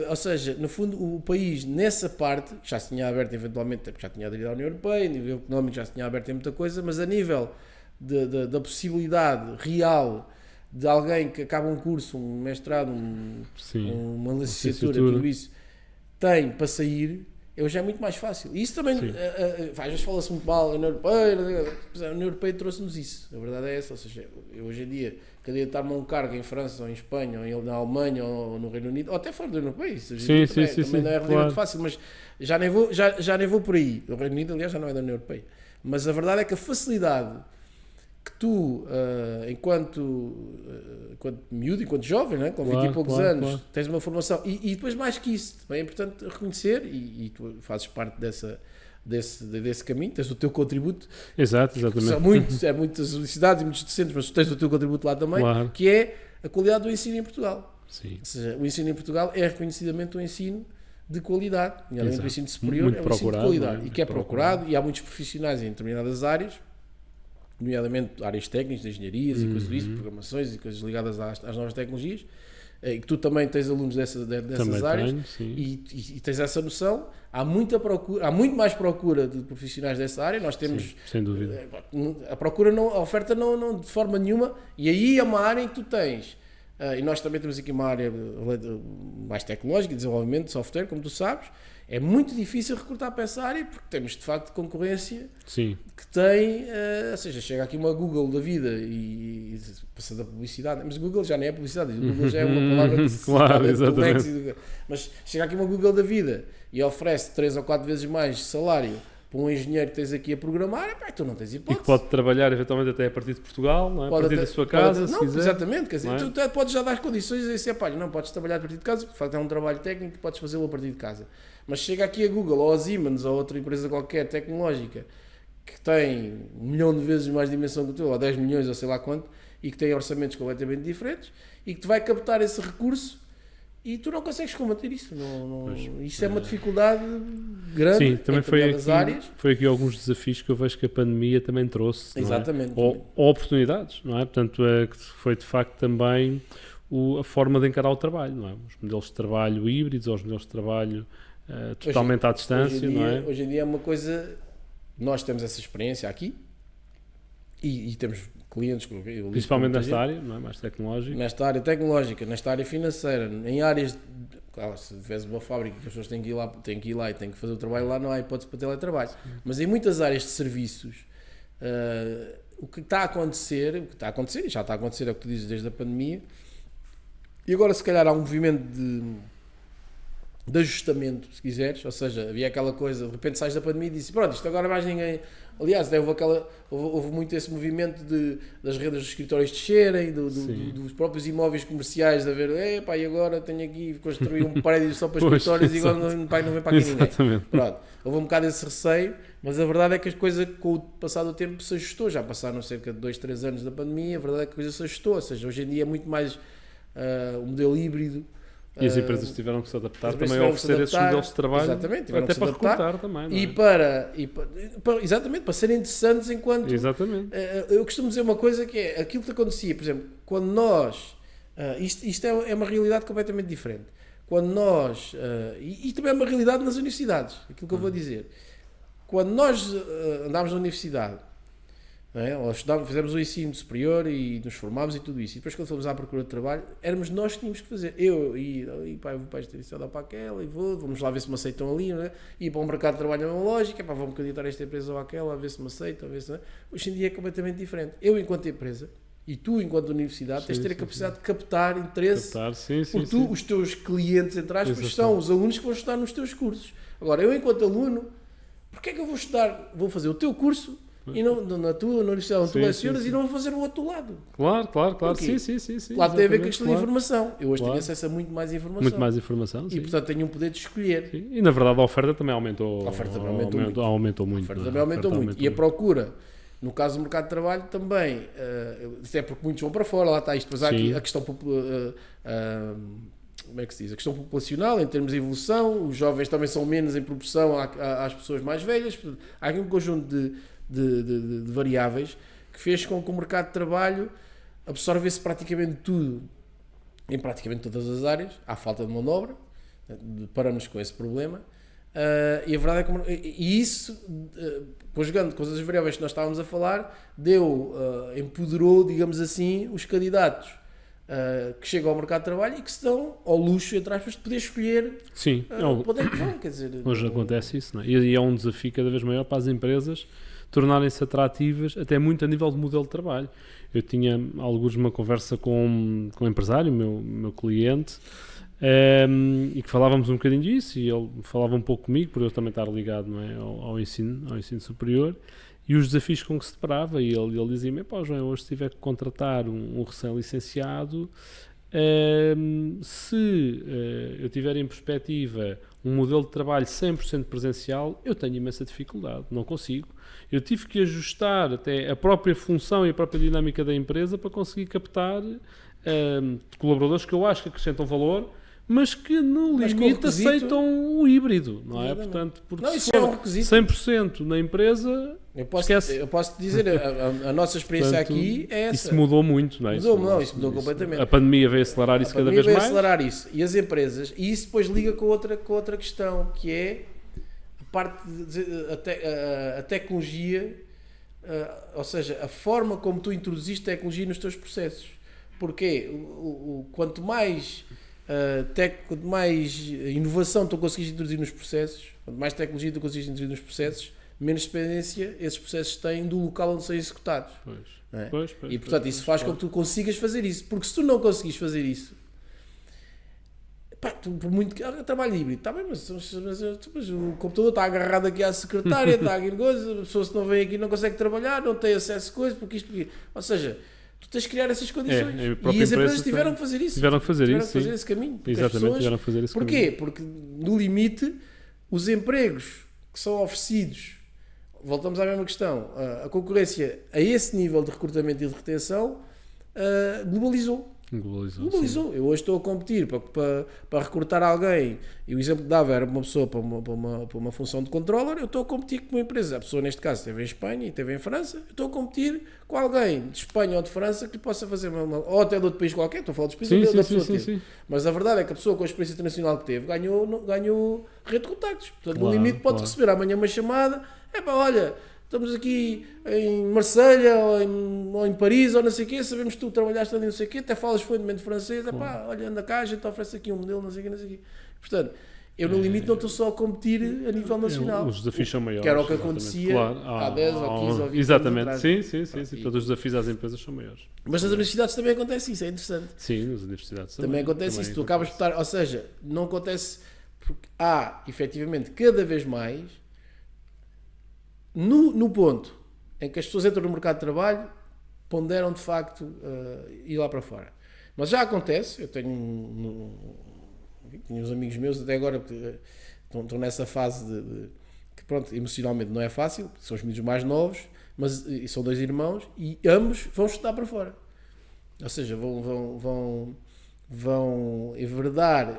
Ou seja, no fundo, o país, nessa parte, já se tinha aberto eventualmente, já tinha aderido à União Europeia, a nível económico já se tinha aberto em muita coisa, mas a nível da possibilidade real de alguém que acaba um curso, um mestrado, uma licenciatura, tudo isso, tem para sair... Hoje é muito mais fácil. E isso também, às vezes fala-se muito mal, a União Europeia trouxe-nos isso. A verdade é essa. Ou seja, eu hoje em dia, candidatar-me a um cargo em França, ou em Espanha, ou na Alemanha, ou no Reino Unido, ou até fora da União Europeia, também não é relativamente fácil, mas já nem vou por aí. O Reino Unido, aliás, já não é da União Europeia. Mas a verdade é que a facilidade que tu, enquanto miúdo, enquanto jovem, né? Com 20 e poucos anos, tens uma formação, e depois mais que isso, também é importante reconhecer, e tu fazes parte desse caminho, tens o teu contributo. Exato, exatamente. São muitas universidades e muitos docentes, mas tu tens o teu contributo lá também, Claro. que é a qualidade do ensino em Portugal. Sim. Ou seja, o ensino em Portugal é reconhecidamente um ensino de qualidade, nomeadamente o ensino superior Muito é um ensino de procurado, qualidade, não é? e que é Muito procurado, e há muitos profissionais em determinadas áreas, nomeadamente áreas técnicas, de engenharias e coisas disso, programações e coisas ligadas às novas tecnologias, e que tu também tens alunos dessas Também áreas, tenho, sim. e tens essa noção. Há muito mais procura de profissionais dessa área. Nós temos, Sim, sem dúvida. a procura a oferta não de forma nenhuma, e aí é uma área em que tu tens, e nós também temos aqui uma área mais tecnológica, de desenvolvimento de software, como tu sabes. É muito difícil recrutar para essa área porque temos de facto concorrência Sim. que tem, ou seja, chega aqui uma Google da vida e passa da publicidade, mas Google já não é publicidade, o Google já é uma palavra que se Claro, está dentro do exatamente. léxico, mas chega aqui uma Google da vida e oferece 3 ou 4 vezes mais salário para um engenheiro que tens aqui a programar, epá, tu não tens E hipótese. que pode trabalhar eventualmente até a partir de Portugal, não é? A partir da sua casa, se não, quiser. exatamente, quer dizer, Não é? tu podes já dar as condições e dizer, pá, não podes trabalhar a partir de casa, de facto é um trabalho técnico, podes fazê-lo a partir de casa. Mas chega aqui a Google ou a Siemens ou outra empresa qualquer tecnológica que tem 1 milhão de vezes mais dimensão que o teu, ou 10 milhões, ou sei lá quanto, e que tem orçamentos completamente diferentes, e que te vai captar esse recurso e tu não consegues combater isso. Isso é uma dificuldade grande. Sim, também em determinadas áreas. foi aqui alguns desafios que eu vejo que a pandemia também trouxe. Não é? Exatamente. Ou oportunidades, não é? Portanto, que foi de facto também a forma de encarar o trabalho, não é? Os modelos de trabalho híbridos, ou os modelos de trabalho totalmente à distância, não é? Hoje em dia é uma coisa. Nós temos essa experiência aqui e temos clientes, Principalmente nesta área, não é? Mais tecnológica. nesta área tecnológica, nesta área financeira, em áreas. Claro, se tivesse uma fábrica que as pessoas têm que ir lá e têm que fazer o trabalho lá, não há hipótese para teletrabalho. Mas em muitas áreas de serviços, o que está a acontecer, e já está a acontecer, é o que tu dizes desde a pandemia, e agora se calhar há um movimento de ajustamento, se quiseres, ou seja, havia aquela coisa, de repente sais da pandemia e disse, pronto, isto agora mais ninguém... Aliás, houve muito esse movimento das rendas dos escritórios descerem, dos próprios imóveis comerciais, a ver, epá, e agora tenho aqui construir um prédio só para escritórios e agora não vem para aqui ninguém. Exatamente. Pronto, houve um bocado esse receio, mas a verdade é que as coisas com o passar do tempo se ajustou, já passaram cerca de 2, 3 anos da pandemia, a verdade é que a coisa se ajustou, ou seja, hoje em dia é muito mais o modelo híbrido. E as empresas tiveram que se adaptar as empresas também a tiveram que se oferecer esses adaptar, modelos de trabalho, exatamente, tiveram até que se para adaptar, recrutar também, não é? Exatamente, para serem interessantes enquanto... Exatamente. Eu costumo dizer uma coisa que é aquilo que acontecia, por exemplo, quando nós... isto é uma realidade completamente diferente. Quando nós... e também é uma realidade nas universidades, aquilo que eu vou dizer. Quando nós andámos na universidade, não é? Ou fizemos o ensino superior e nos formámos e tudo isso, e depois quando fomos à procura de trabalho, éramos nós que tínhamos que fazer. Eu vou para esta instituição, para aquela, e vamos lá ver se me aceitam ali, não é? E para o mercado de trabalho é uma lógica, vou-me candidatar a esta empresa ou àquela, a ver se me aceitam, a ver se não é. Hoje em dia é completamente diferente. Eu, enquanto empresa, e tu, enquanto universidade, tens de ter a capacidade de captar interesse, porque os teus clientes, entre aspas, são os alunos que vão estudar nos teus cursos. Agora, eu, enquanto aluno, porque é que eu vou estudar, vou fazer o teu curso e não na universidade onde tu lecionas e não vou fazer o outro lado? Claro. Porque Sim. Lá tem a ver com a questão de informação. Eu hoje tenho acesso a muito mais informação. Muito mais informação, e, portanto, tenho um poder de escolher. Sim. E, na verdade, a oferta também aumentou. A oferta também aumentou muito. A oferta também aumentou muito. E a procura, no caso do mercado de trabalho, também, até porque muitos vão para fora, lá está isto, mas há aqui a questão como é que se diz? A questão populacional, em termos de evolução, os jovens também são menos em proporção às pessoas mais velhas. Há aqui um conjunto de variáveis que fez com que o mercado de trabalho absorvesse praticamente tudo, em praticamente todas as áreas. Há falta de mão de obra, paramos com esse problema. E a verdade é que isso, conjugando com as variáveis que nós estávamos a falar, empoderou, digamos assim, os candidatos que chegam ao mercado de trabalho e que se dão ao luxo, entre aspas, de poder escolher para onde é que vão, quer dizer... Hoje acontece isso, não é? E é um desafio cada vez maior para as empresas tornarem-se atrativas, até muito a nível de modelo de trabalho. Eu tinha alguns uma conversa com um empresário, meu cliente, e que falávamos um bocadinho disso, e ele falava um pouco comigo, por eu também estar ligado, não é, ao ensino superior, e os desafios com que se deparava, e ele dizia-me, pá, João, hoje se tiver que contratar um recém-licenciado, se eu tiver em perspectiva um modelo de trabalho 100% presencial, eu tenho imensa dificuldade, não consigo. Eu tive que ajustar até a própria função e a própria dinâmica da empresa para conseguir captar colaboradores que eu acho que acrescentam valor, mas que no limite aceitam o híbrido, não é? Portanto, porque não, se for é um requisito. 100% na empresa, esquece. Eu posso te dizer, a nossa experiência aqui é essa. Isso mudou muito, não é? Isso mudou completamente. A pandemia veio acelerar isso cada vez mais. Acelerar isso. E as empresas, e isso depois liga com outra questão, que é a parte a tecnologia, ou seja, a forma como tu introduziste tecnologia nos teus processos. Porque quanto mais quanto mais inovação tu conseguires introduzir nos processos, quanto mais tecnologia tu conseguires introduzir nos processos, menos dependência esses processos têm do local onde são executados. Não é? E portanto isso faz com que tu consigas fazer isso, porque se tu não conseguires fazer isso, pá, tu, por muito que trabalho híbrido, está bem, mas o computador está agarrado aqui à secretária, está aqui coisa, a pessoa se não vem aqui não consegue trabalhar, não tem acesso a coisas, porque ou seja, tu tens de criar essas condições. E as empresas tiveram que fazer isso. Tiveram que fazer esse caminho. Exatamente, tiveram que fazer esse caminho. Porquê? Porque, no limite, os empregos que são oferecidos, voltamos à mesma questão, a concorrência a esse nível de recrutamento e de retenção globalizou. Eu hoje estou a competir para recrutar alguém, e o exemplo que dava era uma pessoa para uma função de controller. Eu estou a competir com uma empresa, a pessoa neste caso esteve em Espanha e esteve em França, eu estou a competir com alguém de Espanha ou de França que lhe possa fazer ou até de outro país qualquer, estou a falar dos países da pessoa teve. Mas a verdade é que a pessoa com a experiência internacional que teve ganhou rede de contactos, portanto no limite pode receber amanhã uma chamada, olha, estamos aqui em Marselha ou em Paris ou não sei o quê, sabemos que tu trabalhaste ali não sei o quê, até falas fluentemente francês, olha, anda cá, a gente oferece aqui um modelo, não sei o quê. Portanto, eu no limite não estou só a competir a nível nacional. Os desafios são maiores. Que era o que acontecia há 10 ou 15 ou 20 exatamente. anos atrás. Sim. Todos os desafios às empresas são maiores. Mas nas universidades também acontece isso, é interessante. Sim, nas universidades também acontece isso. Tu acabas de estar, ou seja, não acontece porque há, efetivamente, cada vez mais no ponto em que as pessoas entram no mercado de trabalho, ponderam de facto ir lá para fora. Mas já acontece, eu tenho uns amigos meus até agora que estão nessa fase que pronto, emocionalmente não é fácil, são os miúdos mais novos, mas são 2 irmãos e ambos vão estudar para fora. Ou seja, vão enverdar,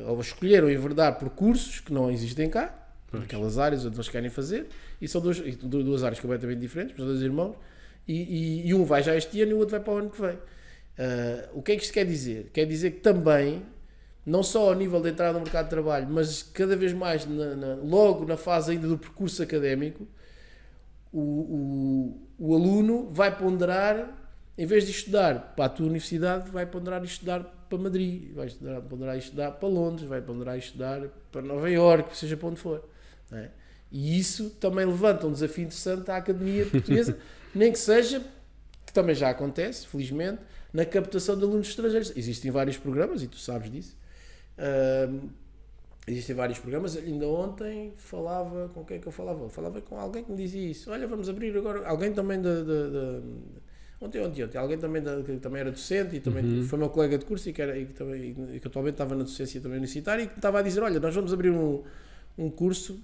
ou escolheram enverdar por cursos que não existem cá, naquelas áreas onde eles querem fazer, e são duas áreas completamente diferentes, os 2 irmãos, e um vai já este ano e o outro vai para o ano que vem. O que é que isto quer dizer? Quer dizer que também, não só ao nível de entrada no mercado de trabalho, mas cada vez mais logo na fase ainda do percurso académico, o aluno vai ponderar, em vez de estudar para a tua universidade, vai ponderar estudar para Madrid, vai ponderar estudar para Londres, vai ponderar estudar para Nova Iorque, seja para onde for. Não é? E isso também levanta um desafio interessante à academia portuguesa, nem que seja, que também já acontece, felizmente, na captação de alunos estrangeiros. Existem vários programas, e tu sabes disso. Existem vários programas. Ainda ontem falava, com quem é que eu falava? Falava com alguém que me dizia isso. Olha, vamos abrir agora. Alguém também Ontem, alguém que também era docente e também foi meu colega de curso e que atualmente estava na docência também universitária e que estava a dizer, olha, nós vamos abrir um curso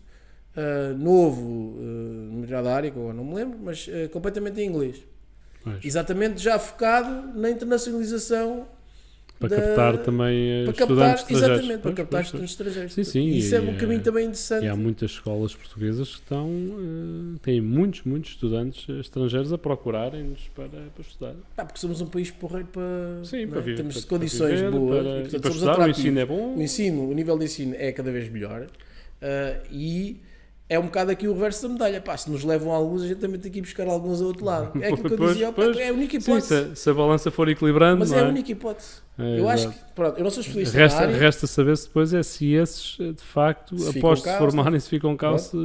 novo, no melhor da área, que eu não me lembro, mas completamente em inglês. Exatamente já focado na internacionalização. Para captar também estudantes estrangeiros. Exatamente, para captar estudantes estrangeiros. Sim, e isso é um caminho também interessante. E há muitas escolas portuguesas que têm muitos estudantes estrangeiros a procurarem-nos para estudar. Porque somos um país porreiro para viver. Temos condições boas. E portanto, para estudar, o ensino é bom. O nível de ensino é cada vez melhor. E é um bocado aqui o reverso da medalha. Se nos levam alguns, a gente também tem que ir buscar alguns ao outro lado. É aquilo que eu dizia, é a única hipótese. Sim, se a balança for equilibrando. Mas é a única hipótese. Eu acho que, eu não sou especialista na área. Resta saber se depois se esses, de facto, após se formarem, se ficam cá, se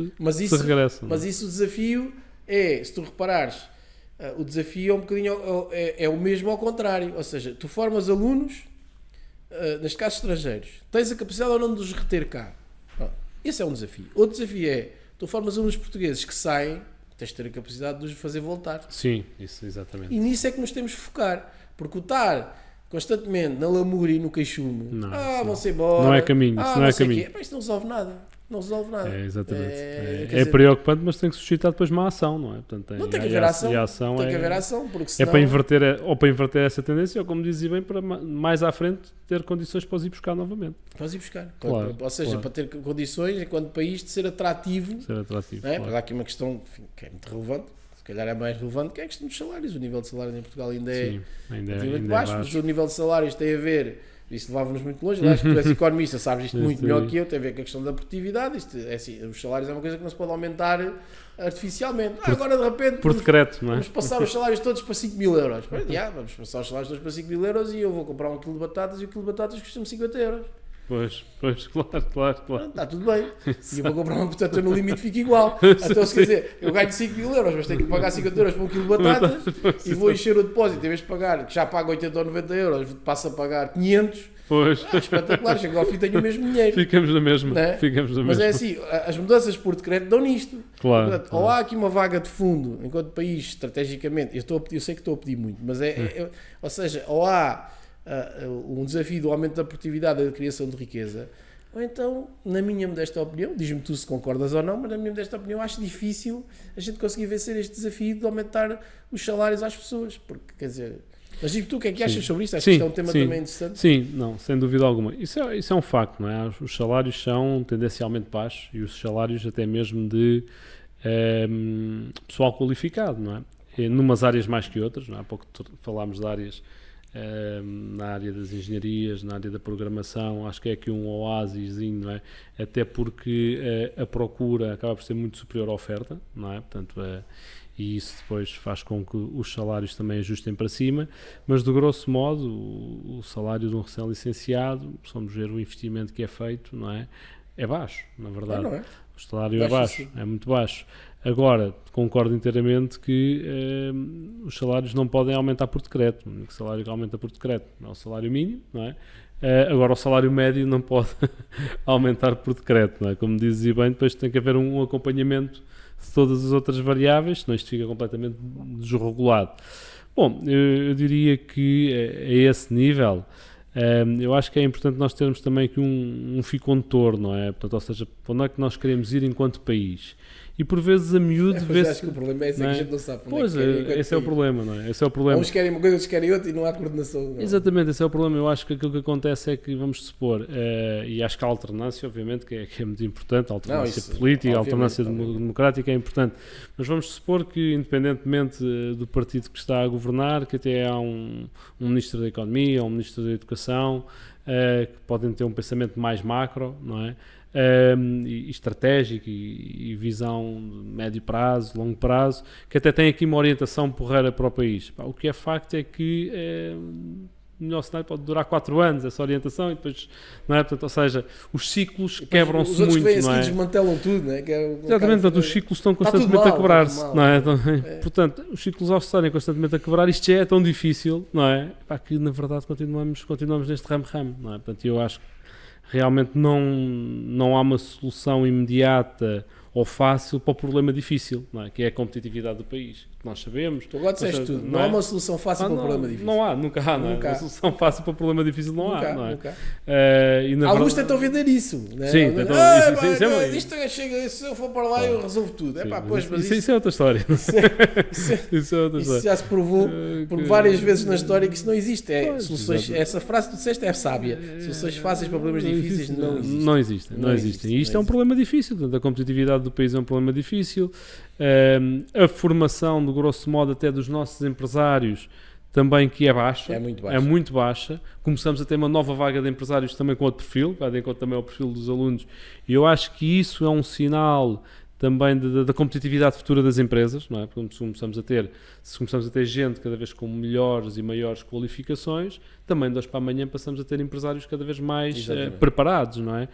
regressam. Mas isso, o desafio é, se tu reparares, o desafio é um bocadinho, é o mesmo ao contrário. Ou seja, tu formas alunos, neste caso estrangeiros, tens a capacidade ou não de os reter cá. Esse é um desafio. Outro desafio é, tu formas alunos portugueses que saem, tens de ter a capacidade de os fazer voltar. Sim, isso exatamente. E nisso é que nos temos de focar. Porque o estar constantemente na lamúria e no queixume, Não, vão-se embora, não é caminho, isso não é sei caminho. quê. Isto não resolve nada. Não resolve nada. Exatamente. Quer É dizer, preocupante, mas tem que suscitar depois uma ação, não é? Portanto, não tem que haver ação. E a ação Tem que haver ação, porque é senão... para inverter, ou para inverter essa tendência, ou como dizia bem, para mais à frente ter condições para os ir buscar novamente. Vamos ir buscar. Claro, Ou seja, claro. para ter condições, enquanto país, de ser atrativo. Ser atrativo. Não é? Claro. Mas há aqui uma questão, enfim, que é muito relevante, se calhar é mais relevante, que é a questão dos salários. O nível de salário em Portugal ainda é Sim, ainda relativamente é baixo, mas o nível de salários tem a ver, isso levava-nos muito longe. Acho que tu és economista, sabes isto muito melhor que eu, tem a ver com a questão da produtividade. Isto é assim, os salários é uma coisa que não se pode aumentar artificialmente. Agora de repente Por decreto, não é? vamos passar os salários todos para 5 mil euros. Vamos passar os salários todos para 5 mil euros e eu vou comprar um quilo de batatas e o quilo de batatas custa-me 50 euros. Pois, claro. Pronto, está tudo bem. E eu vou comprar uma batata no limite, fica igual. Então, se quer dizer, eu ganho 5 mil euros, mas tenho que pagar 50 euros por um quilo de batatas e vou encher o depósito. Em vez de pagar, que já pago 80 ou 90 euros, passo a pagar 500. Pois. Espetacular, chego ao fim e tenho o mesmo dinheiro. Ficamos na mesma. Não é? Mas é assim, as mudanças por decreto dão nisto. Claro. Portanto, ou há aqui uma vaga de fundo, enquanto país, estrategicamente, eu sei que estou a pedir muito, mas ou seja, ou há um desafio do aumento da produtividade e da criação de riqueza, ou então, na minha modesta opinião, diz-me tu se concordas ou não, mas na minha modesta opinião acho difícil a gente conseguir vencer este desafio de aumentar os salários às pessoas, porque, quer dizer... Mas digo tu, o que é que achas sobre isto? Acho que isto é um tema também interessante. Sim, não, sem dúvida alguma. Isso é um facto, não é? Os salários são tendencialmente baixos e os salários até mesmo de pessoal qualificado, não é? E numas áreas mais que outras, não é? Há pouco falámos de áreas, na área das engenharias, na área da programação, acho que é aqui um oásisinho, não é? Até porque a procura acaba por ser muito superior à oferta, não é? Portanto, e isso depois faz com que os salários também ajustem para cima, mas de grosso modo o salário de um recém-licenciado, se vamos ver o investimento que é feito, não é? É baixo, na verdade. Não é? O salário é baixo, é muito baixo. Agora, concordo inteiramente que os salários não podem aumentar por decreto. O único salário que aumenta por decreto é o salário mínimo, não é? Agora, o salário médio não pode aumentar por decreto, não é? Como dizia bem, depois tem que haver um acompanhamento de todas as outras variáveis, senão isto fica completamente desregulado. Bom, eu diria que a esse nível, eu acho que é importante nós termos também aqui um fio condutor, não é? Portanto, ou seja, para onde é que nós queremos ir enquanto país? E por vezes a miúdo vê-se... Acho que o problema é esse, que a gente não sabe. Pois, esse é o problema, não é? Esse é o problema. Uns querem uma coisa, outros querem outra e não há coordenação. Não. Exatamente, esse é o problema. Eu acho que aquilo que acontece é que, vamos supor, e acho que a alternância, obviamente, que é muito importante, a alternância política, a alternância democrática é importante, mas vamos supor que, independentemente do partido que está a governar, que até há um Ministro da Economia, um Ministro da Educação, que podem ter um pensamento mais macro, não é? E estratégico e visão de médio prazo, longo prazo, que até tem aqui uma orientação porreira para o país. O que é facto é que o melhor cenário pode durar 4 anos, essa orientação, e depois, não é? Portanto, ou seja, os ciclos quebram-se muito, que vêm não é? Desmantelam tudo, não é? Exatamente, portanto, os ciclos estão constantemente a quebrar-se, não é? Então, portanto, os ciclos ao estarem constantemente a quebrar, isto já é tão difícil, não é? Pá, que na verdade continuamos neste ramo-ramo, não é? Portanto, eu acho que realmente não há uma solução imediata ou fácil para o problema difícil, não é? Que é a competitividade do país. Nós sabemos. Tu agora disseste tudo. Não há uma solução fácil para o problema difícil. Não há, nunca há. Não é? Uma solução fácil para o problema difícil não há. Não é? Nunca. E na alguns tentam vender isso. Né? Sim, isto chega, se eu for para lá eu resolvo tudo. Isso é outra história. Isso já se provou por várias vezes na história que isso não existe. Soluções, essa frase que tu disseste é sábia. Soluções fáceis para problemas difíceis não existem. Não existem. E isto é um problema difícil. Portanto, a competitividade do país é um problema difícil. A formação, de grosso modo, até dos nossos empresários também, que é baixa. É muito baixa. Começamos a ter uma nova vaga de empresários também com outro perfil, vai de encontro também ao perfil dos alunos, e eu acho que isso é um sinal também da competitividade futura das empresas, não é? Porque se começamos a ter gente cada vez com melhores e maiores qualificações, também de hoje para amanhã passamos a ter empresários cada vez mais preparados, não é?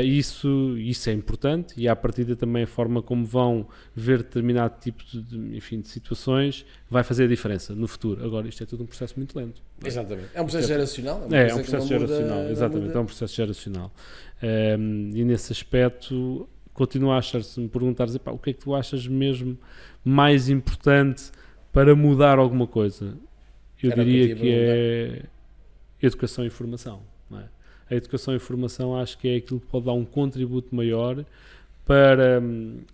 Isso é importante, e à partida também a forma como vão ver determinado tipo de situações vai fazer a diferença no futuro. Agora, isto é tudo um processo muito lento. Exatamente. É um processo geracional. É um processo geracional, exatamente. É um processo geracional. E nesse aspecto, continuo a achar, se me perguntares, o que é que tu achas mesmo mais importante para mudar alguma coisa? Eu diria que educação e formação, não é? A educação e formação acho que é aquilo que pode dar um contributo maior para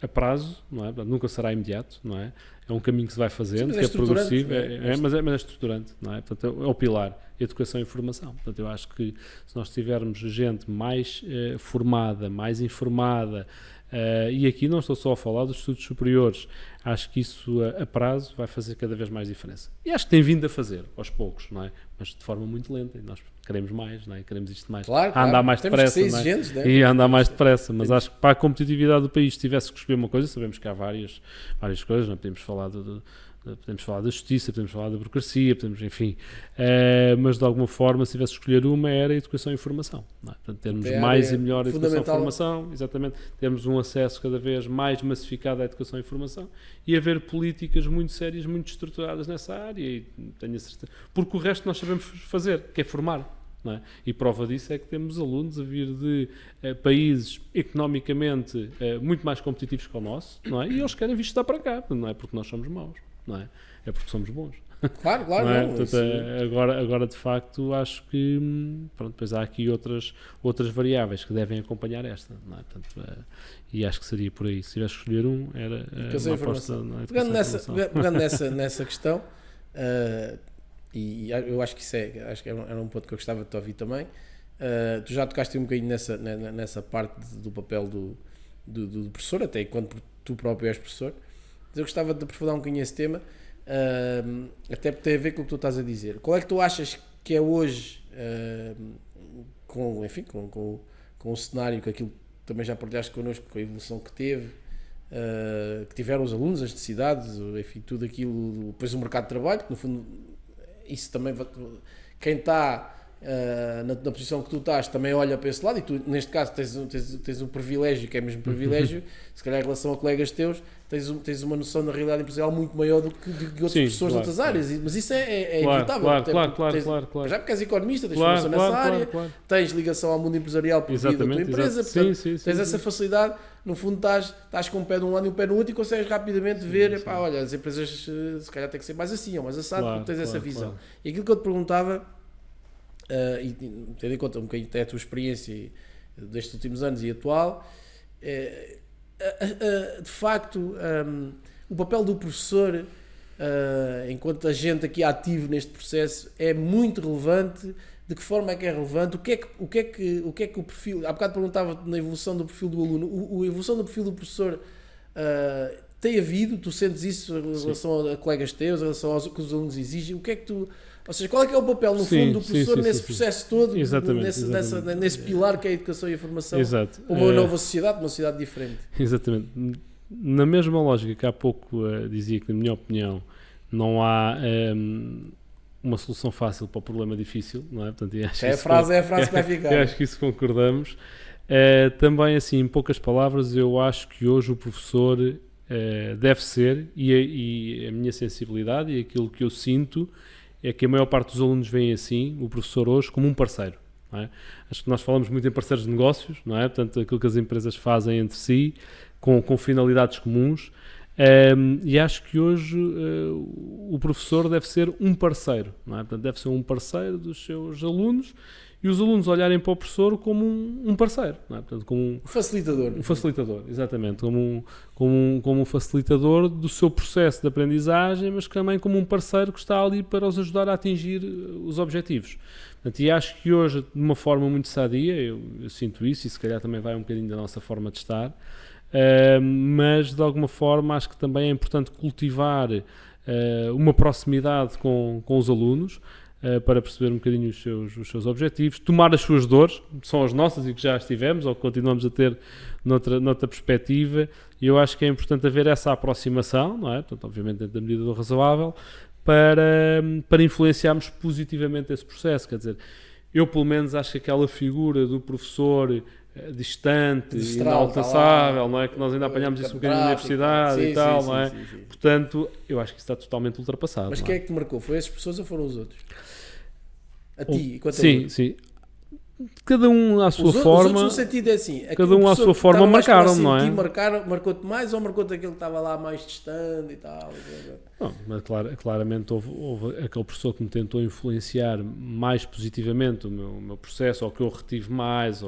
a prazo, não é? Nunca será imediato, não é? É um caminho que se vai fazendo, que é progressivo, mas é estruturante, não é? Portanto, é o pilar, educação e formação. Portanto, eu acho que se nós tivermos gente mais formada, mais informada, e aqui não estou só a falar dos estudos superiores, acho que isso a prazo vai fazer cada vez mais diferença. E acho que tem vindo a fazer, aos poucos, não é? Mas de forma muito lenta, e nós queremos mais, não é? Queremos isto mais, claro, andar mais depressa, não é? E andar mais depressa, mas acho que para a competitividade do país, se tivesse que escolher uma coisa, sabemos que há várias coisas, não é? Podemos falar da justiça, podemos falar da burocracia, enfim, mas de alguma forma, se tivesse que escolher uma, era a educação e formação, não é? Portanto, termos mais e melhor educação e formação, exatamente, termos um acesso cada vez mais massificado à educação e formação e haver políticas muito sérias, muito estruturadas nessa área, e tenho a certeza, porque o resto nós sabemos fazer, que é formar. Não é? E prova disso é que temos alunos a vir de países economicamente muito mais competitivos que o nosso, não é? E eles querem vir estudar para cá, não é porque nós somos maus, não é? É porque somos bons. Claro, não é? não. Portanto, agora de facto acho que pronto, depois há aqui outras variáveis que devem acompanhar esta, não é? Portanto, e acho que seria por aí. Se tivesse que escolher um, era uma aposta na educação. Pegando nessa questão, e eu acho que isso acho que era um ponto que eu gostava de te ouvir também. Tu já tocaste um bocadinho nessa parte do papel do professor, até quando tu próprio és professor. Mas eu gostava de aprofundar um bocadinho esse tema, até porque tem a ver com o que tu estás a dizer. Qual é que tu achas que é hoje, com o cenário, com aquilo que também já partilhaste connosco, com a evolução que teve, que tiveram os alunos, as necessidades, enfim, tudo aquilo, depois o mercado de trabalho, que no fundo isso também, quem está na posição que tu estás também olha para esse lado, e tu neste caso tens um privilégio, que é mesmo privilégio, se calhar em relação a colegas teus tens uma noção da realidade empresarial muito maior do que outras pessoas de outras áreas, mas isso é inevitável. Claro. Já porque és economista, tens formação nessa área, tens ligação ao mundo empresarial por via da tua empresa, portanto, tens essa facilidade, no fundo estás com um pé de um lado e um pé no outro e consegues rapidamente ver, olha, as empresas se calhar têm que ser mais assim ou mais assado, porque tens essa visão. E aquilo que eu te perguntava, e tendo em conta um bocadinho até a tua experiência destes últimos anos e atual, de facto o papel do professor enquanto agente aqui ativo neste processo é muito relevante. De que forma é que é relevante? O que é que o perfil, há bocado perguntava na evolução do perfil do aluno, a evolução do perfil do professor tem havido? Tu sentes isso em relação a colegas teus, em relação ao que os alunos exigem? O que é que tu, ou seja, qual é que é o papel no fundo do professor nesse processo todo, nesse pilar que é a educação e a formação, uma nova sociedade, uma sociedade diferente? Exatamente. Na mesma lógica que há pouco dizia que, na minha opinião, não há uma solução fácil para o problema difícil, não é? Portanto, acho é a frase que vai ficar. Eu acho que isso concordamos. Também, assim, em poucas palavras, eu acho que hoje o professor deve ser, e a minha sensibilidade e aquilo que eu sinto é que a maior parte dos alunos veem assim o professor hoje como um parceiro, não é? Acho que nós falamos muito em parceiros de negócios, não é? Portanto, aquilo que as empresas fazem entre si com finalidades comuns, e acho que hoje o professor deve ser um parceiro, não é? Portanto, deve ser um parceiro dos seus alunos e os alunos olharem para o professor como um parceiro, não é? Portanto, como um facilitador. Um facilitador, exatamente, como um facilitador do seu processo de aprendizagem, mas também como um parceiro que está ali para os ajudar a atingir os objetivos. Portanto, e acho que hoje, de uma forma muito sadia, eu sinto isso, e se calhar também vai um bocadinho da nossa forma de estar, mas de alguma forma acho que também é importante cultivar uma proximidade com os alunos, para perceber um bocadinho os seus objetivos, tomar as suas dores, são as nossas e que já as tivemos ou que continuamos a ter noutra perspectiva, e eu acho que é importante haver essa aproximação, não é? Portanto, obviamente dentro da medida do razoável, para influenciarmos positivamente esse processo. Quer dizer, eu pelo menos acho que aquela figura do professor distante, inalcançável, não é? Que nós ainda apanhamos isso um bocadinho na universidade e tal, não é? Sim. Portanto, eu acho que isso está totalmente ultrapassado. Mas quem é que te marcou? Foi essas pessoas ou foram os outros? A ti? Sim. cada um à sua Os forma. outros no sentido é assim, Cada um à sua forma marcaram, não é? Marcou-te mais ou marcou-te aquele que estava lá mais distante e tal? Não, mas claramente houve aquele professor que me tentou influenciar mais positivamente o meu processo, ou que eu retive mais,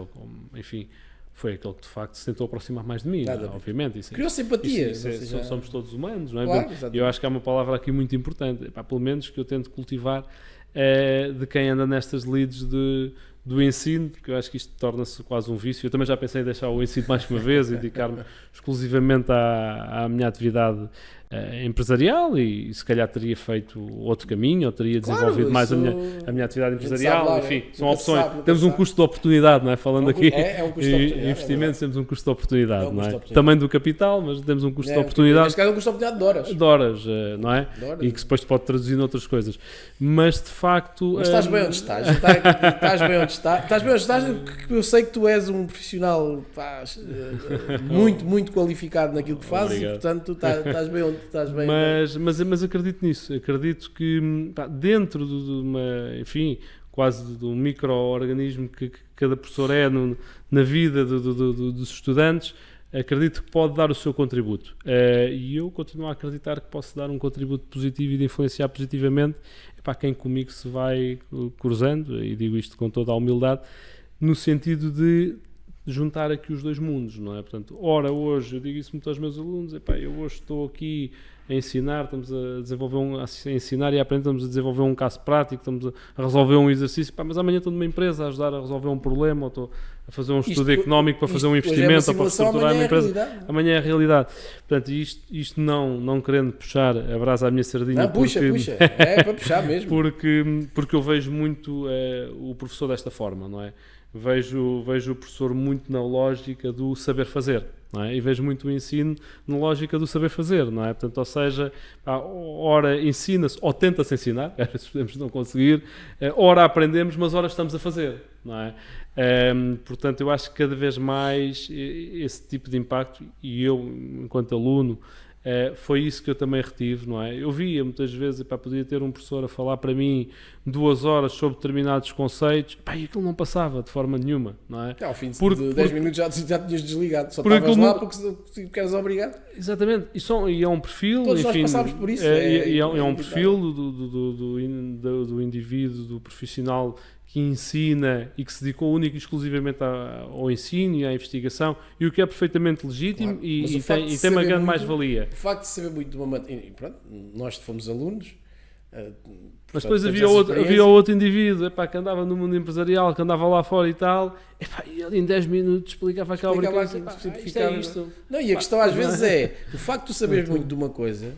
enfim, foi aquele que de facto se tentou aproximar mais de mim, obviamente. Criou simpatia. Somos todos humanos, não é? Claro, Eu acho que há uma palavra aqui muito importante, pelo menos que eu tento cultivar, de quem anda nestas leads do ensino, porque eu acho que isto torna-se quase um vício. Eu também já pensei em deixar o ensino mais uma vez e dedicar-me exclusivamente à minha atividade empresarial, e se calhar teria feito outro caminho, ou teria desenvolvido mais a minha atividade empresarial. Enfim, são opções. Temos um custo de oportunidade, não é? Falando aqui um custo de oportunidade, investimentos, temos um custo de oportunidade, não é? Também do capital, mas temos um custo de oportunidade. Neste caso é um custo de oportunidade de horas, não é? E que depois pode traduzir noutras coisas. Mas de facto. Mas estás bem onde estás. Estás bem onde estás. Estás bem onde estás, porque eu sei que tu és um profissional muito, muito qualificado naquilo que fazes. Obrigado. E portanto estás bem onde estás bem. Mas acredito nisso. Acredito que dentro de uma, enfim, quase de um micro-organismo que cada professor é na vida dos estudantes, acredito que pode dar o seu contributo. E eu continuo a acreditar que posso dar um contributo positivo e de influenciar positivamente para quem comigo se vai cruzando, e digo isto com toda a humildade, no sentido de juntar aqui os dois mundos, não é? Portanto, hoje, eu digo isso muito aos meus alunos, eu hoje estou aqui a ensinar, estamos a desenvolver a ensinar e a aprender, estamos a desenvolver um caso prático, estamos a resolver um exercício, mas amanhã estou numa empresa a ajudar a resolver um problema, ou estou a fazer um estudo económico para fazer um investimento, ou para estruturar uma empresa. Amanhã é a realidade. Portanto, isto não querendo puxar a brasa à minha sardinha. Não, puxa, é para puxar mesmo. Porque eu vejo muito o professor desta forma, não é? Vejo o professor muito na lógica do saber fazer, não é? E vejo muito o ensino na lógica do saber fazer, não é? Portanto, ou seja, ora ensina-se ou tenta-se ensinar, às vezes podemos não conseguir, ora aprendemos, mas ora estamos a fazer, não é? Portanto, eu acho que cada vez mais esse tipo de impacto, e eu, enquanto aluno, foi isso que eu também retive, não é? Eu via muitas vezes, podia ter um professor a falar para mim 2 horas sobre determinados conceitos, e aquilo não passava de forma nenhuma, não é? Ao fim de 10 minutos já tinhas desligado, só estavas lá porque eras obrigado. Exatamente, e é um perfil, todos enfim, nós passámos por isso. É um perfil do indivíduo, do profissional que ensina e que se dedicou única e exclusivamente ao ensino e à investigação, e o que é perfeitamente legítimo, claro, e tem uma grande mais-valia. O facto de saber muito de uma matéria, pronto, nós fomos alunos, mas depois havia outro indivíduo que andava no mundo empresarial, que andava lá fora e tal, e ele em 10 minutos explicava aquela obrigação. Não, e a questão às vezes é, o facto de tu saberes muito de uma coisa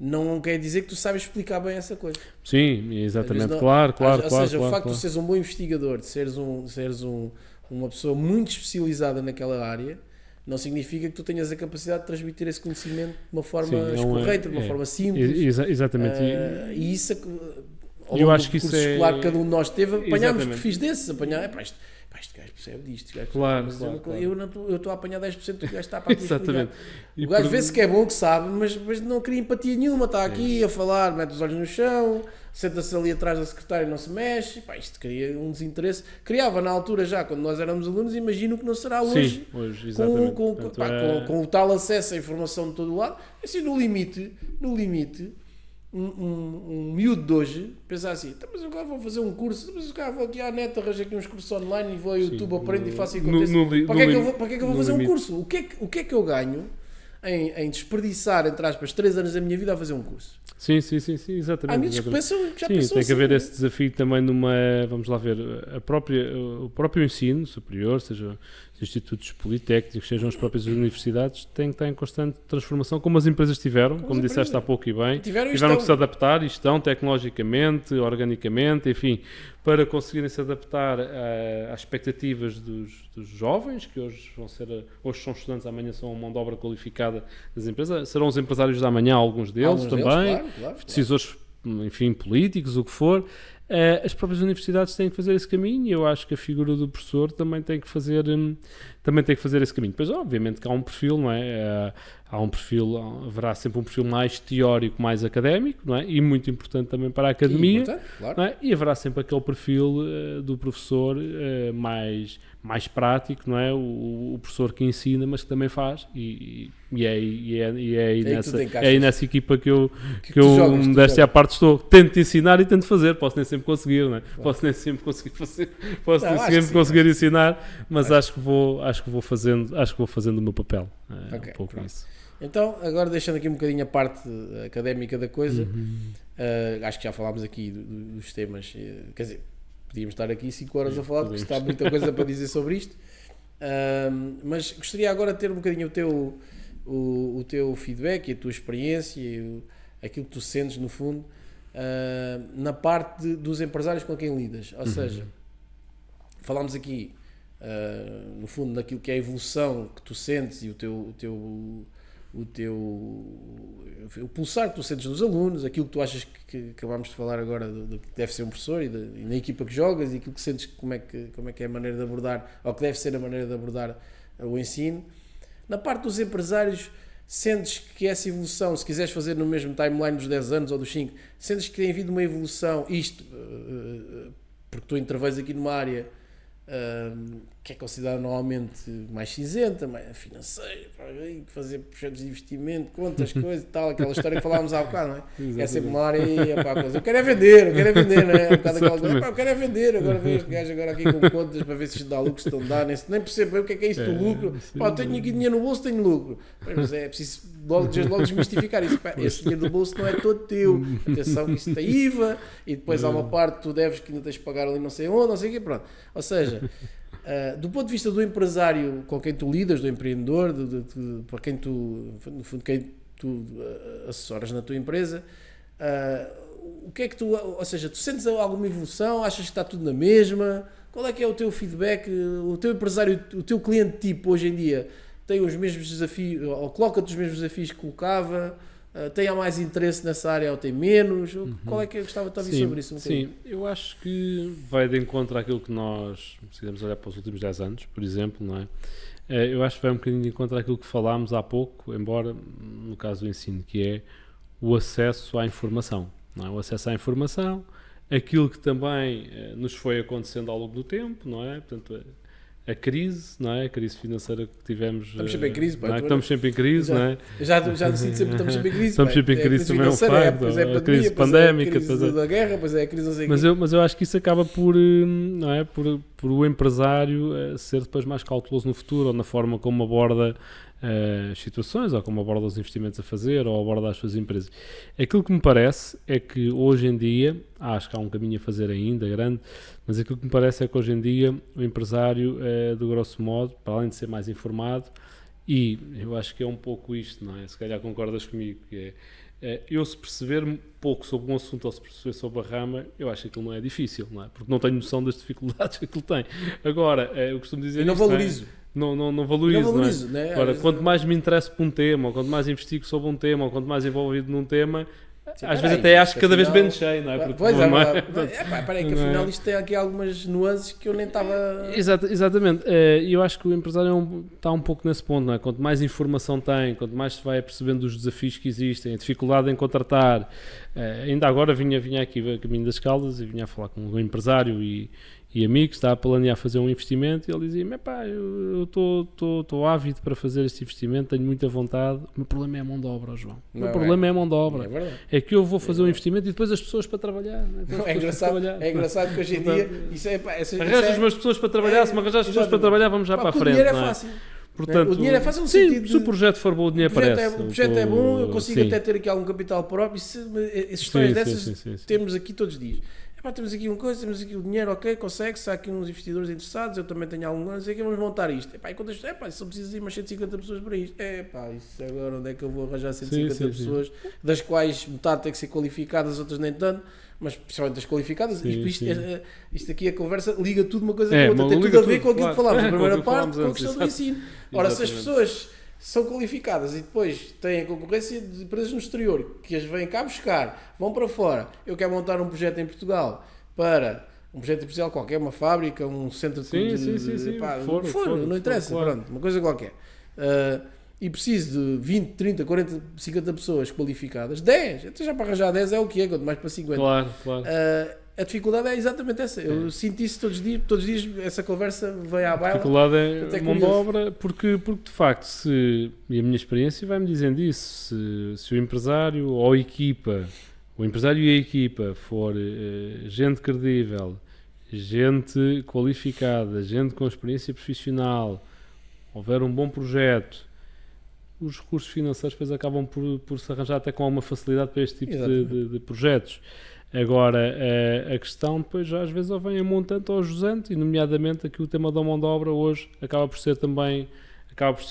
não quer dizer que tu sabes explicar bem essa coisa. Sim, exatamente, claro. Ou seja, o facto de tu seres um bom investigador, de seres uma pessoa muito especializada naquela área, não significa que tu tenhas a capacidade de transmitir esse conhecimento de uma forma correta, de uma forma simples. Exatamente. E isso, ao longo do curso escolar que cada um de nós teve, apanhámos perfis desses, este gajo percebe disto. Claro. Eu estou a apanhar 10% do que o gajo está para aqui. Exatamente. O gajo vê-se que é bom, que sabe, mas não cria empatia nenhuma. Está aqui a falar, mete os olhos no chão, senta-se ali atrás da secretária e não se mexe. Isto cria um desinteresse. Criava na altura já, quando nós éramos alunos, imagino que não será hoje. Sim, hoje, exatamente. Com o tal acesso à informação de todo o lado. Assim, no limite, um miúdo de hoje pensar assim, mas agora vou fazer um curso, mas agora vou aqui à net, arranjo aqui uns cursos online e vou ao YouTube, aprendo e faço e aconteça. Para que é que eu vou fazer um curso? O que é que eu ganho em desperdiçar, entre aspas, 3 anos da minha vida a fazer um curso? Sim, exatamente. Há muitos que pensam, já sim, pensam tem que haver assim, esse desafio também vamos lá ver, o próprio ensino superior, seja os institutos politécnicos, sejam as próprias universidades, têm que estar em constante transformação, como as empresas tiveram, como disseste há pouco e bem, tiveram que se adaptar, e estão tecnologicamente, organicamente, enfim, para conseguirem se adaptar às expectativas dos jovens, que hoje são estudantes, amanhã são mão de obra qualificada das empresas, serão os empresários da manhã, alguns deles também, claro. Decisores, enfim, políticos, o que for, as próprias universidades têm que fazer esse caminho, e eu acho que a figura do professor também tem que fazer esse caminho. Depois, obviamente, que há um perfil, não é? Haverá sempre um perfil mais teórico, mais académico, não é? E muito importante também para a academia. Sim, claro. Não é? E haverá sempre aquele perfil do professor mais prático, não é? O professor que ensina, mas que também faz, e é aí nessa equipa que eu modéstia à parte estou. Tento ensinar e tento fazer, posso nem sempre conseguir, não é? Claro. Posso nem sempre conseguir fazer, conseguir ensinar, mas acho que vou fazendo o meu papel. É um pouco isso. Então, agora deixando aqui um bocadinho a parte académica da coisa, acho que já falámos aqui dos temas, quer dizer, podíamos estar aqui 5 horas a falar, porque está muita coisa para dizer sobre isto, mas gostaria agora de ter um bocadinho o teu feedback e a tua experiência e aquilo que tu sentes no fundo na parte dos empresários com quem lidas, ou seja, falámos aqui no fundo daquilo que é a evolução que tu sentes e o pulsar que tu sentes nos alunos, aquilo que tu achas que acabámos de falar agora do que deve ser um professor e na equipa que jogas, e aquilo que sentes como é que é a maneira de abordar, ou que deve ser a maneira de abordar o ensino. Na parte dos empresários, sentes que essa evolução, se quiseres fazer no mesmo timeline dos 10 anos ou dos 5, sentes que tem havido uma evolução, porque tu intervens aqui numa área que é considerada normalmente mais cinzenta, mais financeira, fazer projetos de investimento, contas, coisas e tal, aquela história que falámos há bocado, não é? Exatamente. É sempre uma área eu quero é vender, não é? Um bocado aquela coisa, eu quero é vender, agora vejo este gajo agora aqui com contas para ver se isto dá lucro, se estão a dar, nem percebo o que é isso do lucro, tenho aqui dinheiro no bolso, tenho lucro, mas é preciso logo desmistificar isso, esse dinheiro do bolso não é todo teu, atenção que isso tem IVA, e depois há uma parte que tu deves que ainda tens de pagar ali não sei onde, não sei o quê, pronto, ou seja, do ponto de vista do empresário com quem tu lidas, do empreendedor, para quem tu, no fundo, quem tu assessoras na tua empresa, o que é que ou seja, tu sentes alguma evolução, achas que está tudo na mesma? Qual é que é o teu feedback? O teu empresário, o teu cliente tipo hoje em dia tem os mesmos desafios, ou coloca-te os mesmos desafios que colocava? Tem mais interesse nessa área ou tem menos? Qual é que eu gostava de ouvir sobre isso? Sim, eu acho que vai de encontro àquilo que nós, se quisermos olhar para os últimos 10 anos, por exemplo, não é? Eu acho que vai um bocadinho de encontro àquilo que falámos há pouco, embora no caso do ensino, que é o acesso à informação, não é? O acesso à informação, aquilo que também nos foi acontecendo ao longo do tempo, não é? Portanto, a crise, não é? A crise financeira que tivemos. Estamos sempre em crise, não é? Estamos sempre em crise, não é? Já decido sempre que estamos sempre em crise. Estamos sempre em crise, também é um facto. A crise pandémica, a crise da guerra, depois é a crise não sei mas eu acho que isso acaba por, não é? Por o empresário ser depois mais cauteloso no futuro, ou na forma como aborda situações, ou como aborda os investimentos a fazer, ou aborda as suas empresas. Aquilo que me parece é que hoje em dia, acho que há um caminho a fazer ainda grande, mas aquilo que me parece é que hoje em dia o empresário, do grosso modo, para além de ser mais informado, e eu acho que é um pouco isto, não é? Se calhar concordas comigo, que eu se perceber pouco sobre um assunto ou se perceber sobre a rama, eu acho que aquilo não é difícil, não é? Porque não tenho noção das dificuldades que aquilo tem. Agora, eu costumo dizer isto, não valorizo. Não valorizo, não é? Agora, quanto mais me interesso por um tema, ou quanto mais investigo sobre um tema, ou quanto mais envolvido num tema, sim, às vezes até acho que cada vez menos cheio, não é? Porque pois peraí, que afinal isto tem aqui algumas nuances que eu nem estava... Exatamente, eu acho que o empresário está um pouco nesse ponto, não é? Quanto mais informação tem, quanto mais se vai percebendo os desafios que existem, a dificuldade em contratar, ainda agora vinha aqui a caminho das Caldas e vinha a falar com um empresário e amigo, está a planear fazer um investimento, e ele dizia-me, eu estou ávido para fazer este investimento, tenho muita vontade, o meu problema é a mão de obra, João. O meu problema é a mão de obra. É que eu vou fazer um investimento e depois as pessoas para trabalhar. É engraçado que hoje em dia... Arranjas umas pessoas para trabalhar, se me arranjas as pessoas para trabalhar, vamos já para a frente. O dinheiro é fácil. Portanto, o dinheiro é fácil no sim, sentido se o projeto for bom, o dinheiro aparece. O projeto é bom, eu consigo até ter aqui algum capital próprio, essas histórias dessas temos aqui todos os dias. Temos aqui uma coisa, temos aqui o dinheiro, ok, consegue-se, há aqui uns investidores interessados, eu também tenho algum, não sei o que, vamos montar isto. E quantas pessoas? Só preciso de umas 150 pessoas para isto. Isso agora onde é que eu vou arranjar 150 pessoas, das quais metade tem que ser qualificadas, outras nem tanto, mas principalmente as qualificadas, isto aqui, a conversa liga tudo uma coisa com a outra, tem tudo a ver com aquilo que falámos na primeira parte, com a questão do ensino. Ora, se as pessoas são qualificadas e depois têm a concorrência de empresas no exterior que as vêm cá buscar, vão para fora, eu quero montar um projeto em Portugal, para um projeto empresarial qualquer, uma fábrica, um centro Sim. pá, For, não interessa, claro. pronto, uma coisa qualquer. E preciso de 20, 30, 40, 50 pessoas qualificadas, 10, até já para arranjar 10 é o que é, quanto mais para 50. Claro. A dificuldade é exatamente essa. Eu sinto isso todos os dias essa conversa vem à A baila. dificuldade Até é mão de curioso. obra, porque de facto, e a minha experiência vai-me dizendo isso, se o empresário ou a equipa, o empresário e a equipa for gente credível, gente qualificada, gente com experiência profissional, houver um bom projeto, os recursos financeiros depois acabam por se arranjar até com alguma facilidade para este tipo de projetos. Agora, a questão depois já às vezes ou vem a montante ou a jusante, e nomeadamente aqui o tema da mão de obra hoje acaba por ser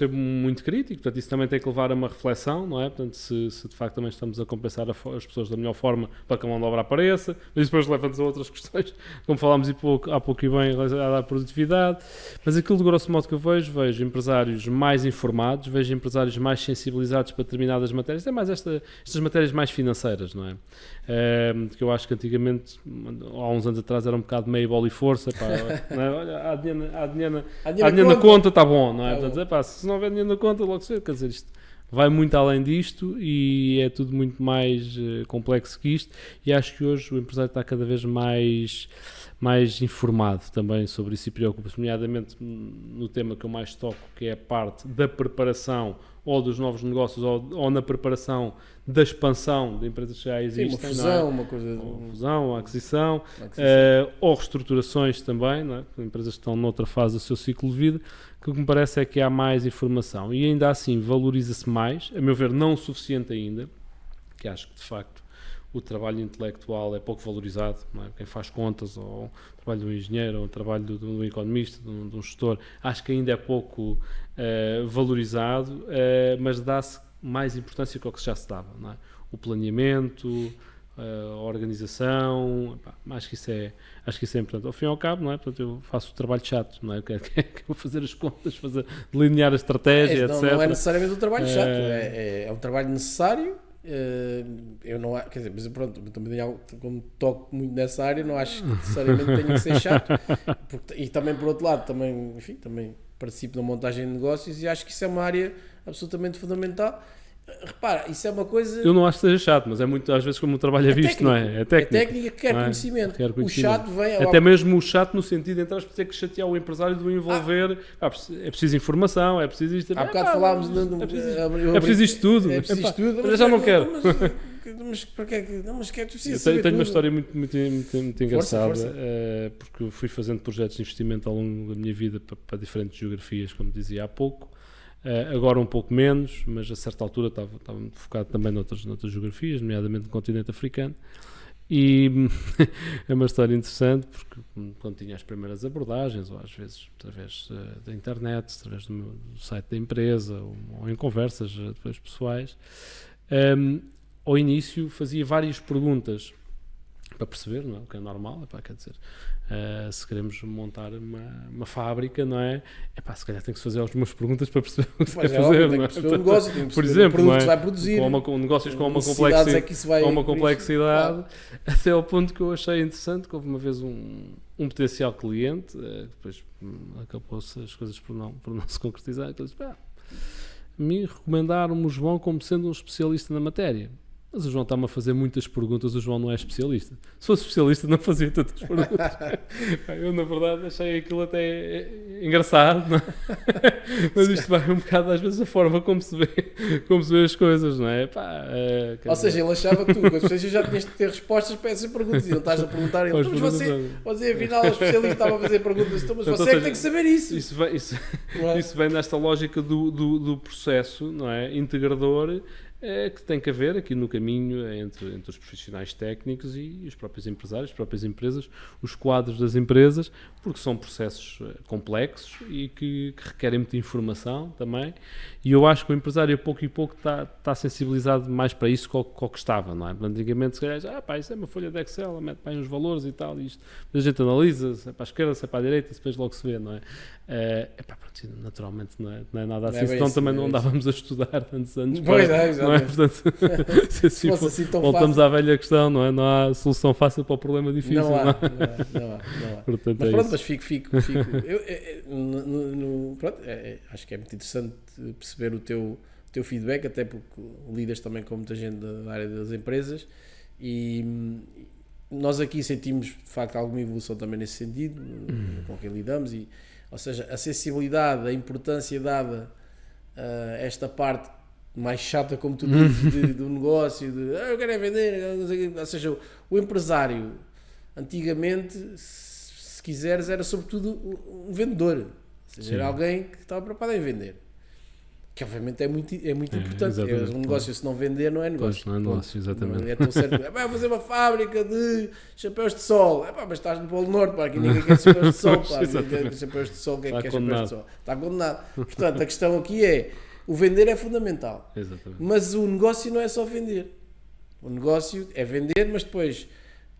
muito crítico, portanto isso também tem que levar a uma reflexão, não é? Portanto, se de facto também estamos a compensar as pessoas da melhor forma para que a mão de obra apareça, mas depois leva-nos a outras questões, como falámos há pouco e bem, relacionadas à produtividade, mas aquilo de grosso modo que eu vejo empresários mais informados, vejo empresários mais sensibilizados para determinadas matérias, é mais estas matérias mais financeiras, não é? Que eu acho que antigamente, há uns anos atrás, era um bocado meio bola e força, pá, não é? Olha, há dinheiro na conta, está bom, não é? Portanto, se não houver dinheiro na conta, logo se vê, quer dizer, isto vai muito além disto e é tudo muito mais complexo que isto, e acho que hoje o empresário está cada vez mais informado também sobre isso e preocupa-se, nomeadamente no tema que eu mais toco, que é a parte da preparação ou dos novos negócios ou na preparação da expansão de empresas que já existem. Sim, uma fusão, uma fusão, uma aquisição. Ou reestruturações também, não é? Empresas que estão noutra fase do seu ciclo de vida, que o que me parece é que há mais informação e ainda assim valoriza-se mais, a meu ver não o suficiente ainda, que acho que de facto o trabalho intelectual é pouco valorizado, não é? Quem faz contas, ou o trabalho do engenheiro, ou o trabalho do economista, de um gestor, acho que ainda é pouco valorizado, mas dá-se mais importância que o que já se dava, não é? O planeamento, a organização, acho que isso é importante. Ao fim e ao cabo, não é? Portanto, eu faço o trabalho chato, não é? Que é vou fazer as contas, delinear a estratégia, etc. Não é necessariamente um trabalho chato, é um trabalho necessário. Eu não quer dizer, mas pronto, também como toco muito nessa área, não acho que necessariamente tenha que ser chato, e também por outro lado também participo na montagem de negócios e acho que isso é uma área absolutamente fundamental. Repara, isso é uma coisa... Eu não acho que seja chato, mas é muito, às vezes, como o trabalho é visto, não é? É técnica que quer conhecimento. O chato vem... Até mesmo o chato no sentido de entrar, ter que chatear o empresário de o envolver. É preciso informação, é preciso isto. Há bocado falámos... É preciso isto tudo. É preciso isto tudo. Mas eu já não quero. Mas para que é que... Não, mas tenho uma história muito engraçada, força. Porque eu fui fazendo projetos de investimento ao longo da minha vida para diferentes geografias, como dizia há pouco. Agora um pouco menos, mas a certa altura estava muito focado também noutras geografias, nomeadamente no continente africano, e é uma história interessante porque quando tinha as primeiras abordagens, ou às vezes através da internet, através do site da empresa, ou em conversas depois pessoais, ao início fazia várias perguntas para perceber, não é? O que é normal, quer dizer, se queremos montar uma fábrica, não é? Se calhar tem que se fazer algumas perguntas para perceber o que se quer fazer, não é? Um negócio, tem que por exemplo, o produto que vai produzir, negócios com uma complexidade, até ao ponto que eu achei interessante que houve uma vez um potencial cliente, depois acabou-se as coisas por não se concretizar, que ele disse, me recomendaram-me o João como sendo um especialista na matéria. Mas o João está-me a fazer muitas perguntas, o João não é especialista. Se fosse especialista não fazia tantas perguntas. Eu, na verdade, achei aquilo até engraçado, não é? Mas isto vai um bocado, às vezes, a forma como se vê as coisas, não é? Ou seja, ele achava que tu já tinhas de ter respostas para essas perguntas e não estás a perguntar a ele, mas você afinal, o especialista estava a fazer perguntas, mas você é que tem que saber isso. Isso vem nesta lógica do processo, não é? Integrador, que tem que haver aqui no caminho entre os profissionais técnicos e os próprios empresários, as próprias empresas, os quadros das empresas, porque são processos complexos e que requerem muita informação também, e eu acho que o empresário a pouco e pouco está sensibilizado mais para isso que o que estava, não é? Antigamente se calhar, isso é uma folha de Excel, mete para aí uns valores e tal, e isto, a gente analisa, se é para a esquerda, se é para a direita, e depois logo se vê, não é? Naturalmente não é nada assim, senão também não andávamos a estudar tantos anos não é? Portanto, se assim fosse assim tão voltamos fácil. à velha questão, não é? Não há solução fácil para o problema difícil. Não há, não é? não há. Portanto, Mas é pronto, isso. mas fico pronto, acho que é muito interessante perceber o teu feedback, até porque lidas também com muita gente da área das empresas e nós aqui sentimos de facto alguma evolução também nesse sentido, com quem lidamos, ou seja, a sensibilidade, a importância dada a esta parte mais chata, como tu dizes, do negócio, eu quero é vender, não sei o quê. Ou seja, o empresário antigamente, se quiseres, era sobretudo um vendedor, ou seja, era alguém que estava preocupado em vender, que obviamente é muito importante. Um negócio, se não vender, não é negócio. Pois, não é negócio, exatamente. Não é tão certo. Vai fazer uma fábrica de chapéus de sol. Mas estás no Polo Norte, pá, aqui ninguém quer chapéus de sol. Pá, ninguém quer chapéus de sol. Quem quer chapéus de sol? Está condenado. Portanto, a questão aqui é: o vender é fundamental. Exatamente. Mas o negócio não é só vender. O negócio é vender, mas depois,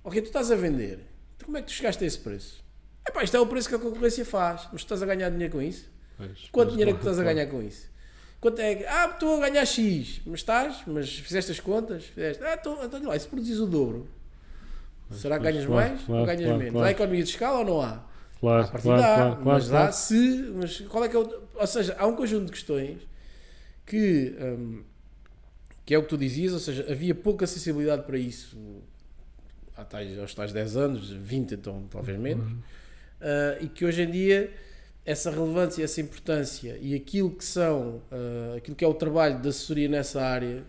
ok, tu estás a vender. Então, como é que tu chegaste a esse preço? Isto é o preço que a concorrência faz. Mas tu estás a ganhar dinheiro com isso? Quanto dinheiro é que tu estás a ganhar com isso? Quanto é que... estou a ganhar X, mas fizeste as contas? Fizeste, então lá, se produzis o dobro, será que ganhas mais ou ganhas menos? Há economia de escala ou não há? Claro, À partida mas claro. há mas qual é que é ou seja, há um conjunto de questões que é o que tu dizias, ou seja, havia pouca sensibilidade para isso aos tais 10 anos, 20 então, talvez menos, e que hoje em dia essa relevância, essa importância e aquilo que é o trabalho de assessoria nessa área,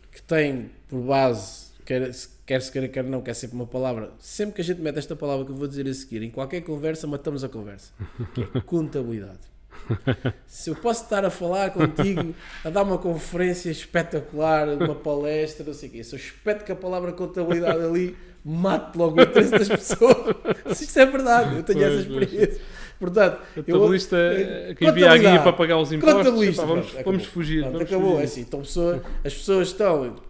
que tem por base, quer se queira, quer não, que é sempre uma palavra, sempre que a gente mete esta palavra que eu vou dizer a seguir, em qualquer conversa matamos a conversa, que é contabilidade. Se eu posso estar a falar contigo, a dar uma conferência espetacular, uma palestra, não sei o quê, se eu espeto que a palavra contabilidade ali, mato logo o interesse das pessoas. Isto é verdade, eu tenho essa experiência. Portanto, contabilista que envia a guia para pagar os impostos, vamos fugir. Acabou, é assim, então as pessoas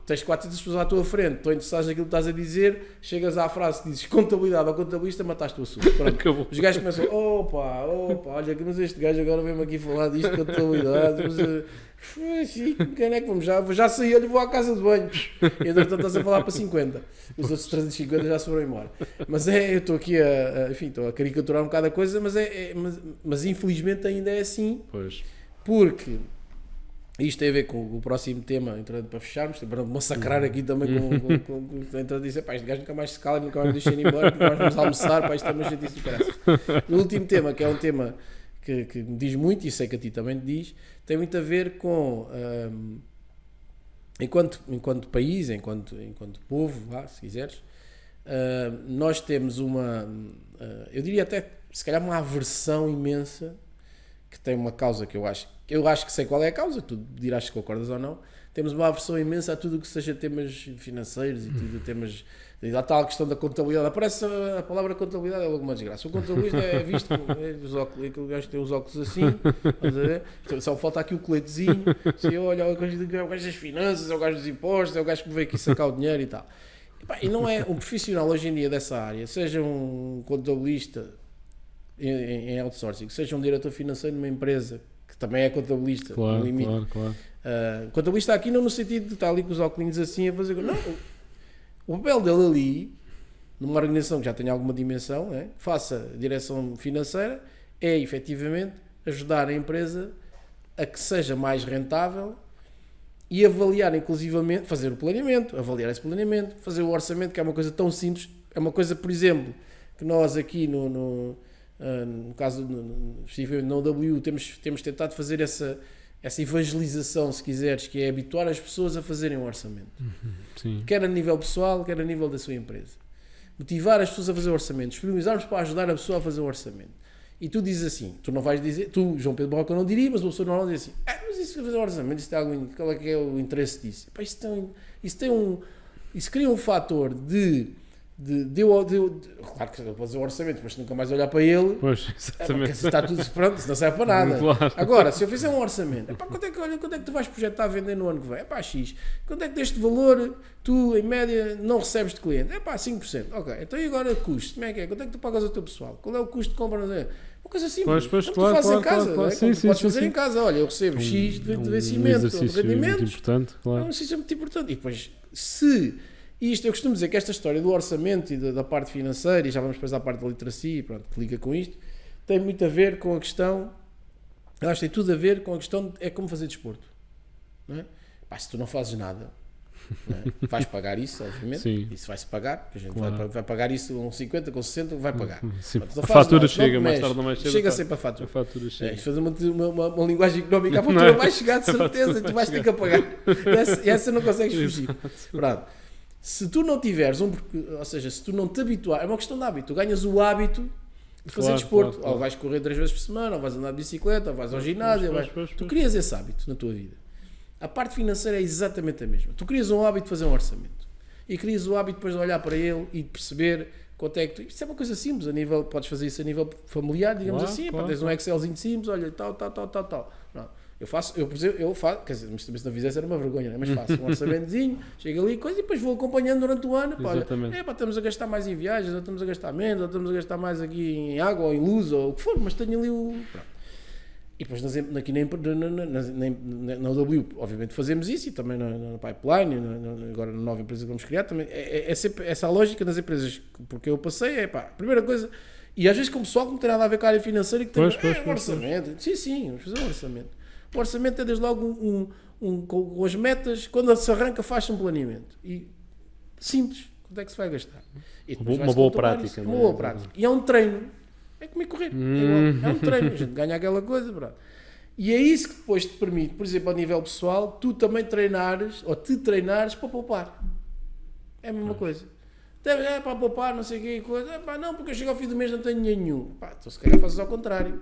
tens 400 pessoas à tua frente, estão interessadas naquilo que estás a dizer, chegas à frase, dizes contabilidade ao contabilista, mataste o assunto. Acabou. Os gajos começam, opa, olha, mas este gajo agora vem-me aqui falar disto, contabilidade, quem é que vamos já saí, olha, vou à casa de banho. E entretanto estás a falar para 50. Os outros 350 já se foram embora. Mas eu estou aqui estou a caricaturar um bocado a coisa, mas infelizmente ainda é assim. Pois. Porque isto tem a ver com o próximo tema, entrando para fecharmos, para não massacrar aqui também com entrando e dizer, este gajo nunca mais se cala, nunca mais me deixa ir embora, nunca mais vamos almoçar, isto é uma chatice de graça. No último tema, que é um tema que me diz muito, e sei que a ti também te diz, tem muito a ver com enquanto país, enquanto povo, se quiseres, nós temos eu diria até se calhar uma aversão imensa, que tem uma causa que eu acho que sei qual é a causa, tu dirás se concordas ou não. Temos uma aversão imensa a tudo o que seja temas financeiros e tudo temas. A tal questão da contabilidade, aparece a palavra contabilidade, é logo uma desgraça. O contabilista é visto como aquele gajo que tem os óculos assim, então, só falta aqui o coletezinho, assim, olha, é o gajo das finanças, é o gajo dos impostos, é o gajo que veio aqui sacar o dinheiro e tal. E não é um profissional hoje em dia dessa área, seja um contabilista em outsourcing, seja um diretor financeiro numa empresa que também é contabilista, claro, no limite. Claro. Contabilista aqui não no sentido de estar ali com os óculos assim a fazer. Não, o papel dele ali, numa organização que já tenha alguma dimensão, faça direção financeira, é efetivamente ajudar a empresa a que seja mais rentável e avaliar inclusivamente, fazer o planeamento, avaliar esse planeamento, fazer o orçamento, que é uma coisa tão simples, é uma coisa, por exemplo, que nós aqui no caso, especificamente na OW, temos tentado fazer essa evangelização, se quiseres, que é habituar as pessoas a fazerem um orçamento. Sim. Quer a nível pessoal, quer a nível da sua empresa. Motivar as pessoas a fazer o orçamento, disponibilizarmos para ajudar a pessoa a fazer o orçamento. E tu dizes assim, tu não vais dizer, tu, João Pedro Barroca, não diria, mas uma pessoa normal diz assim, mas isso fazer o orçamento, isso tem qual é que é o interesse disso? Isso cria um fator claro que eu vou fazer o orçamento, mas nunca mais olhar para ele. Pois, exatamente. Está tudo pronto, isso não serve para nada. Claro. Agora, se eu fizer um orçamento, quanto é que tu vais projetar a vender no ano que vem? X. Quanto é que deste valor tu, em média, não recebes de cliente? 5%. Ok, então e agora custo? Como é que é? Quanto é que tu pagas ao teu pessoal? Qual é o custo de compra? Uma coisa simples. Pois, Como claro, tu fazes claro, em casa, claro, não é? sim, Como tu sim, podes sim, fazer sim. em casa. Olha, eu recebo X de vencimento, de exercício muito rendimentos. importante, É claro. um exercício muito importante. E depois, e isto eu costumo dizer que esta história do orçamento e da parte financeira, e já vamos depois à parte da literacia, pronto, que liga com isto, tem muito a ver com a questão, eu acho que tem tudo a ver com a questão, é como fazer desporto. Não é? Pá, se tu não fazes nada, não é? Vais pagar isso, obviamente, Sim. isso vai-se pagar, porque a gente Claro. vai pagar isso com 50, com 60, vai pagar. Sim. Portanto, não A fazes fatura nada, chega, não mais mexes, tarde ou mais cedo. chega sempre a fatura. A fatura chega. Isto fazer uma linguagem económica, a Não fatura é? vai chegar de A fatura certeza e tu vai vais ter chegar. que a pagar. Essa não consegues fugir. Pronto. Se tu não tiveres ou seja, se tu não te habituar, é uma questão de hábito, tu ganhas o hábito de fazer Claro, desporto, claro. ou vais correr 3 vezes por semana, ou vais andar de bicicleta, ou vais ao ginásio, tu crias esse hábito na tua vida. A parte financeira é exatamente a mesma. Tu crias um hábito de fazer um orçamento e crias o hábito depois de olhar para ele e de perceber quanto é que tu... Isto é uma coisa simples, podes fazer isso a nível familiar, digamos Claro, assim, claro, tens um Excelzinho simples, olha, tal. Não. Eu, por exemplo, quer dizer, mas também se não fizesse era uma vergonha, não é? Mas faço um orçamentozinho, chego ali coisa, e depois vou acompanhando durante o ano. Pá, olha, estamos a gastar mais em viagens, ou estamos a gastar menos, ou estamos a gastar mais aqui em água, ou em luz, ou o que for, mas tenho ali o... Pronto. E depois aqui na UW, obviamente fazemos isso, e também na Pipeline, agora na nova empresa que vamos criar, também é sempre essa a lógica das empresas, porque eu passei, a primeira coisa, e às vezes com o pessoal que não tem nada a ver com a área financeira, que tem um orçamento. Sim, vamos fazer um orçamento. O orçamento é desde logo com as metas, quando se arranca faz-se um planeamento. E simples, quanto é que se vai gastar? E uma boa prática. Uma boa prática. E é um treino. É como ir correr. É um treino. A gente ganha aquela coisa. Pronto. E é isso que depois te permite, por exemplo, a nível pessoal, tu também treinares, ou te treinares para poupar. É a mesma coisa. É para poupar, não sei o que coisa. Não, porque eu chego ao fim do mês não tenho dinheiro nenhum. Então se calhar fazes ao contrário.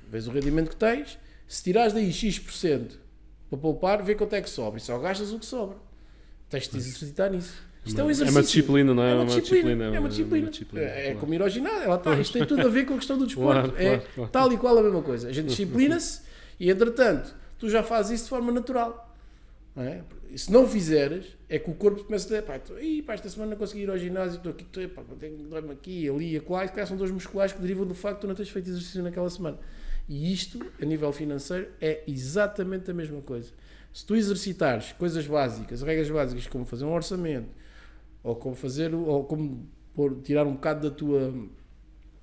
Vês o rendimento que tens. Se tirares daí X% para poupar, vê quanto é que sobra. E só gastas o que sobra. Tens de te exercitar nisso. Isto é um exercício. É uma disciplina, não é? É uma disciplina. É claro. como ir ao ginásio. Isto tem tudo a ver com a questão do desporto. Claro. Tal e qual a mesma coisa. A gente disciplina-se e, entretanto, tu já fazes isso de forma natural. Não é? E se não fizeres, é que o corpo começa a dizer, esta semana não consegui ir ao ginásio, estou aqui, dói-me aqui, ali, acolá, e se calhar são dores musculares que derivam do facto de tu não teres feito exercício naquela semana. E isto, a nível financeiro, é exatamente a mesma coisa. Se tu exercitares coisas básicas, regras básicas, como fazer um orçamento, ou como tirar um bocado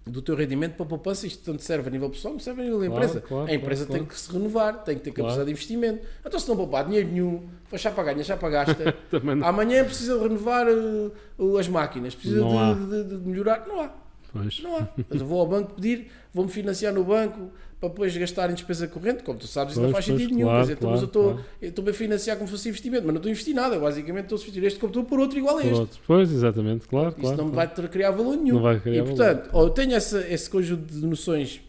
do teu rendimento para a poupança, isto tanto serve a nível pessoal, como serve a nível da empresa. A empresa tem que se renovar, tem que ter capacidade de investimento. Então, se não poupar dinheiro nenhum, já para ganhar, já pagaste. Amanhã precisa de renovar as máquinas, precisa de melhorar. Não há. Não há. Eu vou ao banco pedir, vou-me financiar no banco para depois gastar em despesa corrente, como tu sabes, isso não faz sentido nenhum. Quer dizer, mas eu estou a financiar como se fosse investimento, mas não estou a investir nada. Basicamente, estou a substituir este computador por outro igual a este. Pois, exatamente, claro. Isso não me vai criar valor nenhum. Não vai criar portanto, ou eu tenho esse conjunto de noções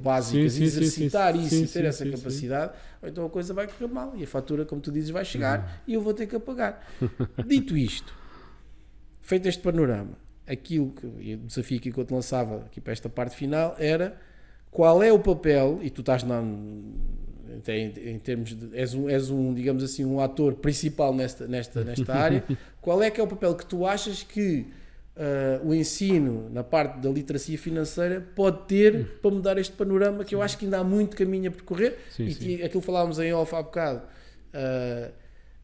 básicas, exercitar isso e ter essa capacidade, ou então a coisa vai correr mal e a fatura, como tu dizes, vai chegar e eu vou ter que a pagar. Dito isto, feito este panorama, aquilo que o desafio que eu te lançava aqui para esta parte final era qual é o papel, e tu estás em termos de, és um, digamos assim, um ator principal nesta área, qual é que é o papel que tu achas que o ensino na parte da literacia financeira pode ter para mudar este panorama, que eu acho que ainda há muito caminho a percorrer, que aquilo que falávamos em off há bocado,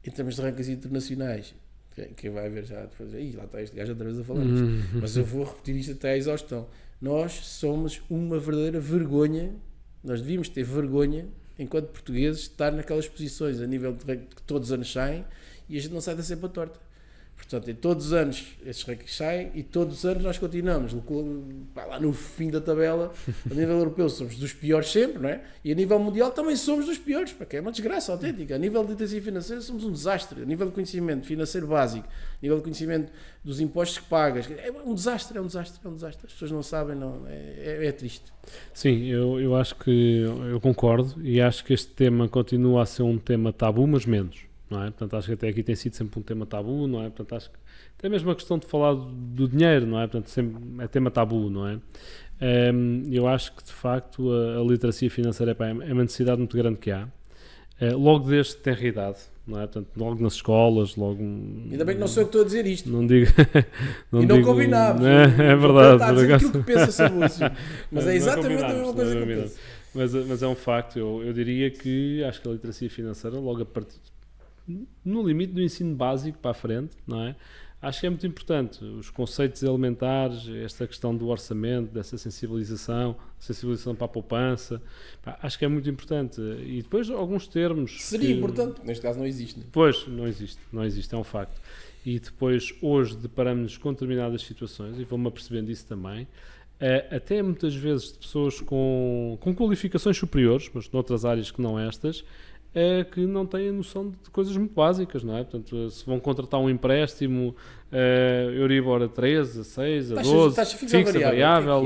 em termos de rankings internacionais, quem vai ver já depois, lá está este gajo outra vez a falar isto, mas eu vou repetir isto até à exaustão. Nós somos uma verdadeira vergonha, nós devíamos ter vergonha, enquanto portugueses, de estar naquelas posições a nível de ranking que todos os anos saem e a gente não sai da cepa torta. Portanto, em todos os anos esses rankings saem e todos os anos nós continuamos lá no fim da tabela. A nível europeu somos dos piores sempre, não é? E a nível mundial também somos dos piores, porque é uma desgraça autêntica. A nível de literacia financeira somos um desastre. A nível de conhecimento financeiro básico, a nível de conhecimento dos impostos que pagas, é um desastre. As pessoas não sabem, é triste. Sim, eu acho que eu concordo e acho que este tema continua a ser um tema tabu, mas menos. Não é? Portanto, acho que até aqui tem sido sempre um tema tabu, não é? Portanto, acho que até mesmo a questão de falar do dinheiro, não é? Portanto, sempre é tema tabu, não é? Eu acho que, de facto, a literacia financeira é uma necessidade muito grande que há. Logo desde que tem idade, não é? Portanto, logo nas escolas, logo... Ainda bem que não sou eu que estou a dizer isto. Não digo... Não e não combinámos. É verdade. Está a dizer aquilo que pensa sobre isso. Mas é exatamente a mesma coisa que eu penso. Mas é um facto, eu diria que acho que a literacia financeira, logo a partir, no limite do ensino básico para a frente, não é? Acho que é muito importante, os conceitos elementares, esta questão do orçamento, dessa sensibilização para a poupança, acho que é muito importante. E depois alguns termos... Seria importante, porque neste caso não existe. Né? Pois, não existe, é um facto. E depois, hoje, deparamos-nos com determinadas situações, e vou-me apercebendo disso também, até muitas vezes de pessoas com qualificações superiores, mas noutras áreas que não estas, que não têm a noção de coisas muito básicas, não é? Portanto, se vão contratar um empréstimo Euribor a 13, a 6, a 12, taxa fixa, variável,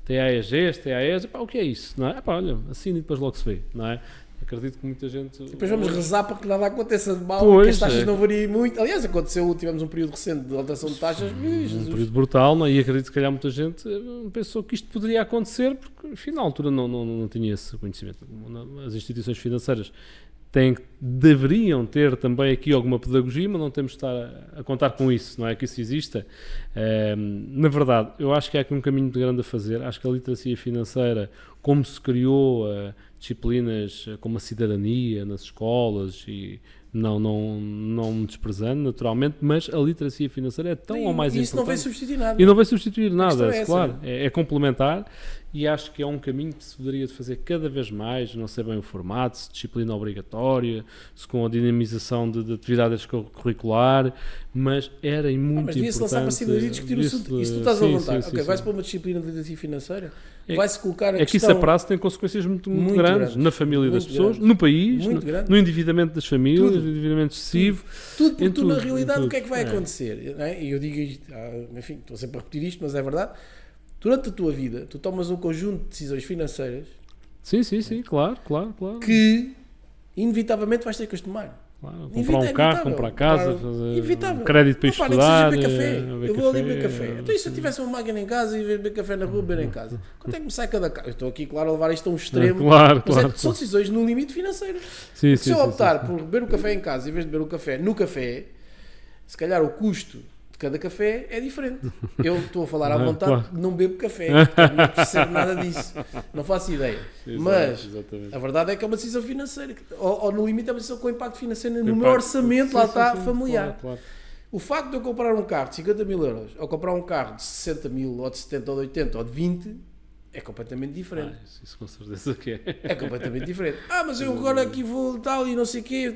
TAEGs, TAEs, o que é isso? Não é? Olha, assina e depois logo se vê, não é? Acredito que muita gente... Depois vamos rezar para que nada aconteça de mal, pois, que as taxas não variem muito. Aliás, tivemos um período recente de alteração de taxas. Um período brutal, não é? E acredito que calhar muita gente pensou que isto poderia acontecer, porque enfim, na altura não tinha esse conhecimento. As instituições financeiras deveriam ter também aqui alguma pedagogia, mas não temos de estar a contar com isso, não é que isso exista. Na verdade, eu acho que há aqui um caminho muito grande a fazer. Acho que a literacia financeira, como se criou disciplinas como a cidadania nas escolas, e não desprezando naturalmente, mas a literacia financeira é tão ou mais importante. Isso não vai substituir nada. E não vai substituir nada, é claro, é complementar, e acho que é um caminho que se poderia fazer cada vez mais. Não sei bem o formato, se disciplina obrigatória, se com a dinamização de atividade extracurricular, mas era muito importante. Mas devia-se lançar para cima e discutir o assunto. E se tu estás a levantar, vai-se para uma disciplina de literacia financeira, vai-se colocar a questão... É que isso a prazo tem consequências muito grandes na família das pessoas, no país, no endividamento das famílias, no endividamento excessivo. Tudo, na realidade, o que é que vai acontecer? E eu digo isto, enfim, estou sempre a repetir isto, mas é verdade. Durante a tua vida, tu tomas um conjunto de decisões financeiras... Sim, claro. Que, inevitavelmente, vais ter que as tomar. Claro, comprar um carro, comprar casa, fazer crédito para estudar. Nem que seja beber café. Eu vou ali beber café. Então, e se eu tivesse uma máquina em casa e beber café na rua, beber em casa? Quanto é que me sai cada carro? Eu estou aqui, claro, a levar isto a um extremo. Mas são decisões no limite financeiro. Se eu optar por beber o café em casa em vez de beber o café no café, se calhar o custo de cada café é diferente. Eu estou a falar à vontade, não bebo café, não percebo nada disso, não faço ideia. Mas a verdade é que é uma decisão financeira, ou no limite é uma decisão com impacto financeiro no meu orçamento, lá está, familiar. Claro. O facto de eu comprar um carro de 50 mil euros, ou comprar um carro de 60 mil, ou de 70, ou de 80, ou de 20, é completamente diferente. Isso com certeza que é. É completamente diferente. Mas eu agora aqui vou tal e não sei o quê,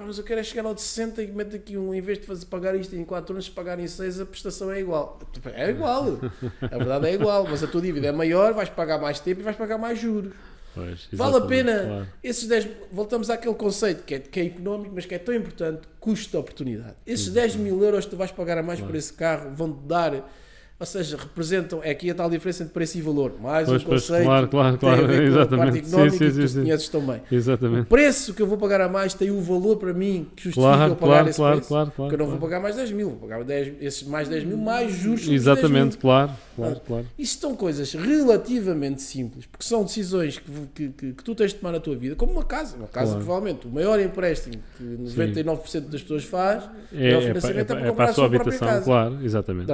mas eu quero é chegar ao de 60 e meto aqui em vez de pagar isto em 4 anos, pagar em 6, a prestação é igual. É igual. A verdade é igual, mas a tua dívida é maior, vais pagar mais tempo e vais pagar mais juros. Pois, vale a pena esses 10, voltamos àquele conceito que é económico, mas que é tão importante, custo de oportunidade. Esses 10 mil euros que tu vais pagar a mais por esse carro vão-te dar... Ou seja, representam, é aqui a tal diferença entre preço e valor. Mais um conceito claro, tem a ver com exatamente. A parte económica que tu conheces também. Exatamente. O preço que eu vou pagar a mais tem um valor para mim que justifica eu pagar esse preço. Claro, porque eu não vou pagar mais 10 mil, vou pagar esses mais 10 mil mais juros sobre exatamente, 10 mil. Claro. Isto são coisas relativamente simples, porque são decisões que tu tens de tomar na tua vida, como uma casa. Uma casa, provavelmente, o maior empréstimo que 99% das pessoas faz é o financiamento para comprar a sua própria casa. Claro, exatamente.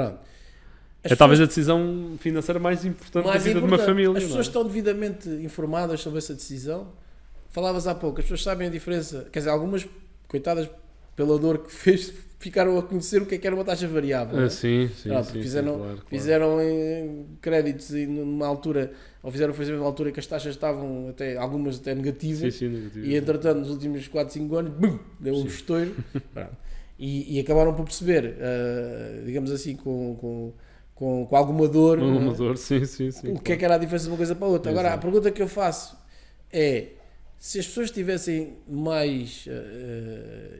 Então, talvez a decisão financeira mais importante da vida de uma família. As pessoas estão devidamente informadas sobre essa decisão. Falavas há pouco, as pessoas sabem a diferença. Quer dizer, algumas, coitadas, pela dor que fez, ficaram a conhecer o que era uma taxa variável. Sim, fizeram créditos numa altura, ou fizeram numa altura que as taxas estavam algumas até negativas. E entretanto, nos últimos 4, 5 anos, deu um estouro. E acabaram por perceber, digamos assim, com alguma dor, o que era a diferença de uma coisa para a outra. Agora, a pergunta que eu faço é, se as pessoas estivessem mais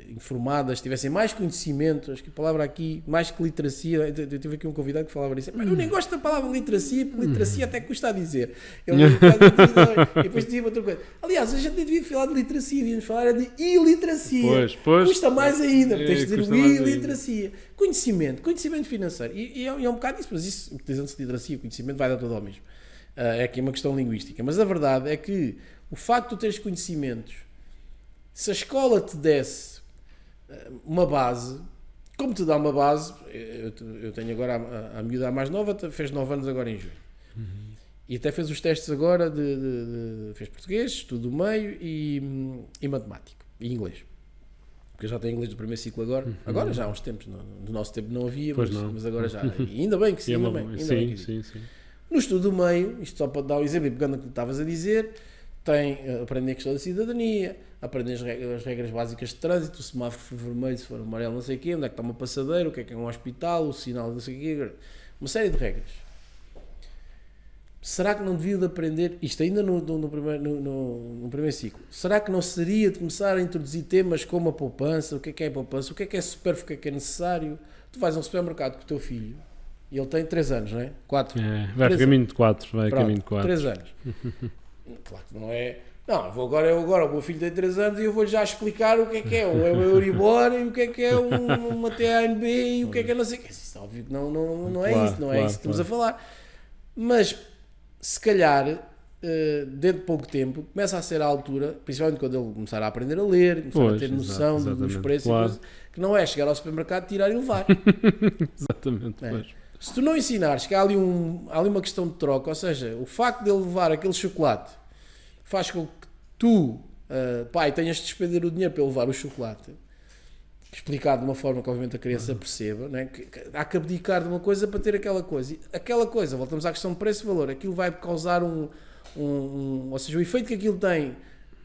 informadas, tivessem mais conhecimento, acho que a palavra aqui, mais que literacia, eu tive aqui um convidado que falava disso, mas eu nem gosto da palavra literacia, porque literacia até custa a dizer. E depois tinha outra coisa. Aliás, a gente nem devia falar de literacia, devíamos falar de iliteracia. Custa mais ainda, tens de dizer iliteracia. Conhecimento financeiro. E é um bocado isso, mas isso, utilizando-se de literacia, conhecimento vai dar tudo ao mesmo. É aqui uma questão linguística. Mas a verdade é que o facto de tu teres conhecimentos Se a escola te desse uma base, como te dá uma base, eu tenho agora a miúda mais nova, fez 9 anos agora em julho. E até fez os testes agora fez português, estudo do meio e matemática, e inglês. Porque eu já tenho inglês do primeiro ciclo agora. Agora já há uns tempos, no nosso tempo não havia, mas agora já. E ainda bem que sim, ainda bem que sim. No estudo do meio, isto só para dar um exemplo, e pegando o que estavas a dizer, aprendem a questão da cidadania, aprendem as regras básicas de trânsito, o semáforo vermelho, se for amarelo, não sei o quê, onde é que está uma passadeira, o que é um hospital, o sinal, não sei o quê, uma série de regras. Será que não devia de aprender, isto ainda no primeiro ciclo, será que não seria de começar a introduzir temas como a poupança, o que é poupança, o que é supérfluo, o que é necessário? Tu vais a um supermercado com o teu filho, e ele tem 3 anos, não é? 4. Vai caminho de 4, caminho de 4. 3 anos. Claro que não é... Não, agora o meu filho tem 3 anos e eu vou já explicar o que é o Euribor e o que é uma TANB e o que é não sei o que. Isso é óbvio que não é isso, não é isso que estamos a falar. Mas, se calhar, dentro de pouco tempo, começa a ser a altura, principalmente quando ele começar a aprender a ler, começar a ter noção dos preços, que não é chegar ao supermercado, tirar e levar. Exatamente, Se tu não ensinares que há ali uma questão de troca, ou seja, o facto de ele levar aquele chocolate faz com que tu, pai, tenhas de despender o dinheiro para ele levar o chocolate, explicado de uma forma que obviamente a criança perceba, né? Que há que abdicar de uma coisa para ter aquela coisa. E aquela coisa, voltamos à questão de preço e valor, aquilo vai causar ou seja, o efeito que aquilo tem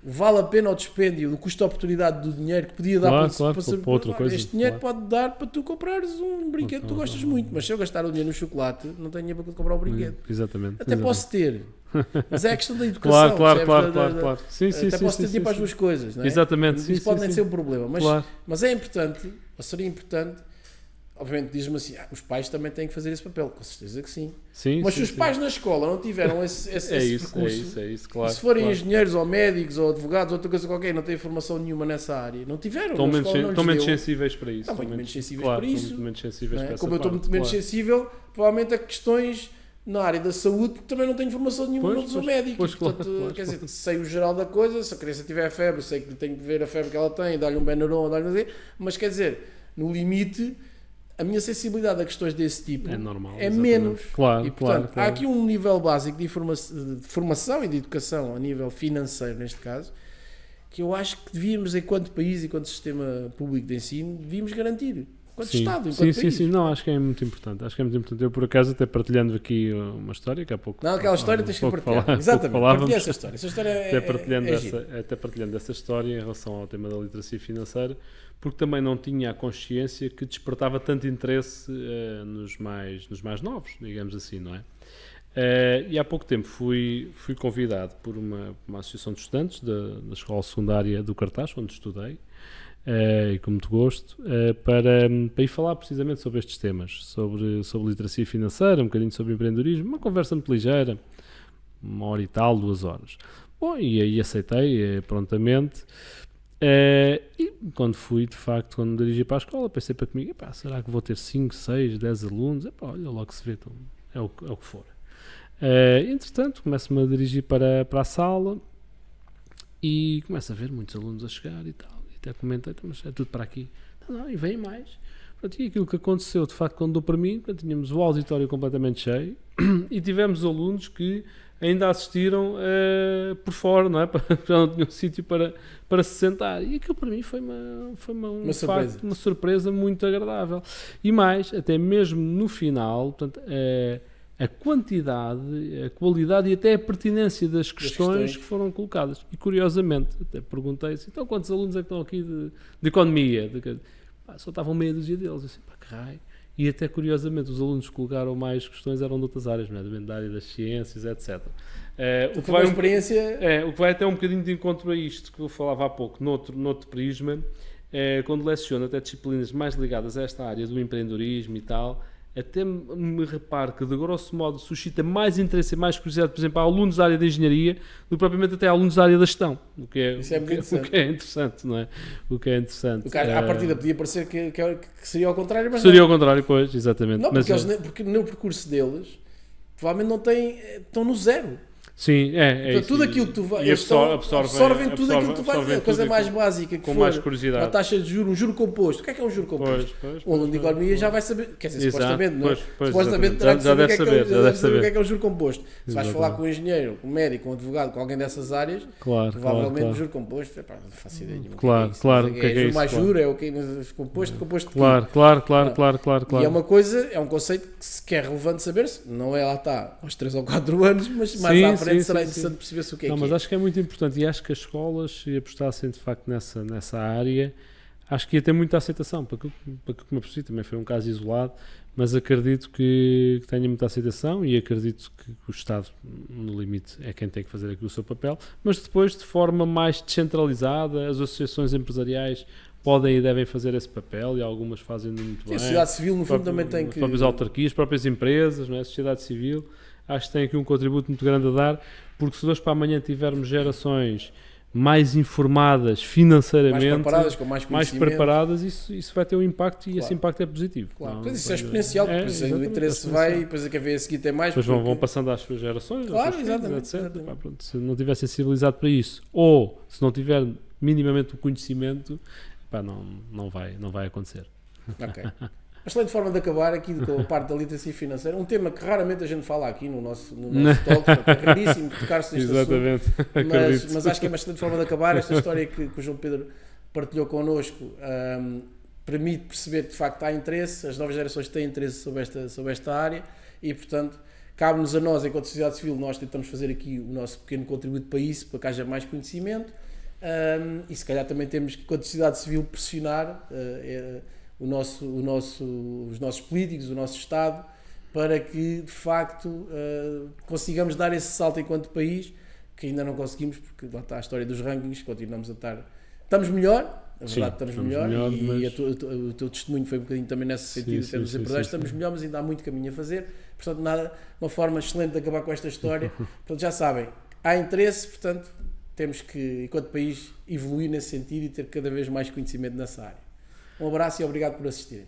vale a pena o dispêndio, o custo de oportunidade do dinheiro que podia dar para outra coisa. Este dinheiro pode dar para tu comprares um brinquedo que tu gostas muito, mas se eu gastar o dinheiro no chocolate, não tenho dinheiro para comprar o brinquedo. Exatamente. Até posso ter, mas é a questão da educação. Claro. Sim, até posso ter tempo para as duas coisas, não é? Exatamente. Isso pode nem ser um problema, mas é importante, ou seria importante. Obviamente diz-me assim, os pais também têm que fazer esse papel, com certeza que sim. Mas se os pais na escola não tiveram esse percurso, claro, se forem engenheiros ou médicos ou advogados ou outra coisa qualquer, não têm formação nenhuma nessa área, não tiveram. Estão menos sensíveis para isso. Estão muito menos sensíveis para isso. Como eu estou muito menos sensível, provavelmente a questões na área da saúde, porque também não tenho formação nenhuma, não sou médico. Portanto, quer dizer, sei o geral da coisa, se a criança tiver febre, sei que tenho que ver a febre que ela tem, dar-lhe um Benuron, mas quer dizer, no limite... A minha sensibilidade a questões desse tipo é menos. Claro, e, portanto, há aqui um nível básico de formação e de educação, a nível financeiro, neste caso, que eu acho que devíamos, enquanto país e enquanto sistema público de ensino, devíamos garantir. Enquanto Estado, enquanto país. Sim. Não, acho que é muito importante. Eu, por acaso, até partilhando aqui uma história que há pouco... Não, aquela história tens que partilhar. Exatamente, partilhar essa história. Essa história até partilhando essa história em relação ao tema da literacia financeira, porque também não tinha a consciência que despertava tanto interesse nos mais novos, digamos assim, não é? E há pouco tempo fui convidado por uma associação de estudantes da escola secundária do Cartaz, onde estudei, e com muito gosto, para ir falar precisamente sobre estes temas, sobre literacia financeira, um bocadinho sobre empreendedorismo, uma conversa muito ligeira, 1 hora e tal, 2 horas. Bom, e aí aceitei prontamente. E quando quando me dirigi para a escola, pensei para comigo, será que vou ter 5, 6, 10 alunos? Olha, logo se vê, então, é o que for. Entretanto, começo-me a dirigir para a sala e começo a ver muitos alunos a chegar e tal. E até comentei, mas é tudo para aqui. Não, e vem mais. Pronto, e aquilo que aconteceu, de facto, quando deu para mim, tínhamos o auditório completamente cheio e tivemos alunos que ainda assistiram por fora, não é? Já não tinham sítio para se sentar. E aquilo para mim foi uma surpresa muito agradável. E mais, até mesmo no final, portanto, a quantidade, a qualidade e até a pertinência das questões que foram colocadas. E curiosamente, até perguntei-se, então quantos alunos é que estão aqui de economia? Só estavam meia dúzia deles. Eu disse, que raio. E até curiosamente os alunos que colocaram mais questões eram de outras áreas, nomeadamente da área das ciências, etc. O que vai até um bocadinho de encontro a isto que eu falava há pouco, noutro prisma, quando leciono até disciplinas mais ligadas a esta área do empreendedorismo e tal, até me reparo que de grosso modo suscita mais interesse e mais curiosidade, por exemplo, a alunos da área da engenharia do que propriamente até a alunos da área da gestão, o que é interessante, não é? O que é interessante. À partida podia parecer que seria ao contrário, mas seria ao contrário, pois, exatamente. Não, porque no percurso deles provavelmente não têm, estão no zero. Sim, Então, isso. tudo aquilo que tu vais... E absorvem tudo aquilo que tu vais ver. A coisa tudo mais básica que com for, mais curiosidade. a taxa de juros, um juro composto. O que é um juro composto? O aluno de economia já vai saber, quer dizer, Exato, supostamente, não é? pois, Supostamente terá que já saber deve saber, o que é um juro composto. Se vais Exatamente. falar com um engenheiro, com um médico, com um advogado, com alguém dessas áreas, Claro, provavelmente claro. o juro composto, epá, não faço ideia nenhuma. Claro, o o que é isso? juro mais Claro. juro, é o que composto de quê? Claro. E é uma coisa, é um conceito que é relevante saber-se, não é lá está aos 3 ou 4 anos, mas mais à frente será interessante perceber-se o que é não, que mas é. acho que é muito importante e acho que as escolas, se apostassem de facto nessa área, acho que ia ter muita aceitação. Para que me apercebi, também foi um caso isolado, mas acredito que tenha muita aceitação e acredito que o Estado, no limite, é quem tem que fazer aqui o seu papel, mas depois, de forma mais descentralizada, as associações empresariais podem e devem fazer esse papel e algumas fazem muito bem. A sociedade civil, no fundo, também tem que... As próprias autarquias, as próprias empresas, não é? A sociedade civil, acho que tem aqui um contributo muito grande a dar, porque se de hoje para amanhã tivermos gerações mais informadas financeiramente, mais preparadas, com mais preparadas, isso vai ter um impacto e esse impacto é positivo. Claro, pois isso é exponencial, depois o interesse vai e depois a que vem a seguir tem mais. Depois vão passando às suas gerações, claro, filhos, exatamente, etc. exatamente. Pá, pronto, se não tiver sensibilizado para isso, ou se não tiver minimamente o conhecimento, pá, não vai acontecer. Ok. Uma excelente forma de acabar aqui com a parte da literacia financeira, um tema que raramente a gente fala aqui no nosso talk, é raríssimo tocar-se neste Exatamente. assunto, mas acho que é uma excelente forma de acabar. Esta história que o João Pedro partilhou connosco permite perceber que de facto há interesse, as novas gerações têm interesse sobre esta área e, portanto, cabe-nos a nós, enquanto sociedade civil, nós tentamos fazer aqui o nosso pequeno contributo para isso, para que haja mais conhecimento e se calhar também temos que, enquanto sociedade civil, pressionar os nossos políticos, o nosso Estado, para que de facto consigamos dar esse salto enquanto país, que ainda não conseguimos, porque lá está a história dos rankings, continuamos a estar... Estamos melhor, na verdade estamos melhor e mas... o teu testemunho foi um bocadinho também nesse sentido, estamos melhor, mas ainda há muito caminho a fazer, portanto uma forma excelente de acabar com esta história. Portanto, já sabem, há interesse, portanto temos que, enquanto país, evoluir nesse sentido e ter cada vez mais conhecimento nessa área. Um abraço e obrigado por assistirem.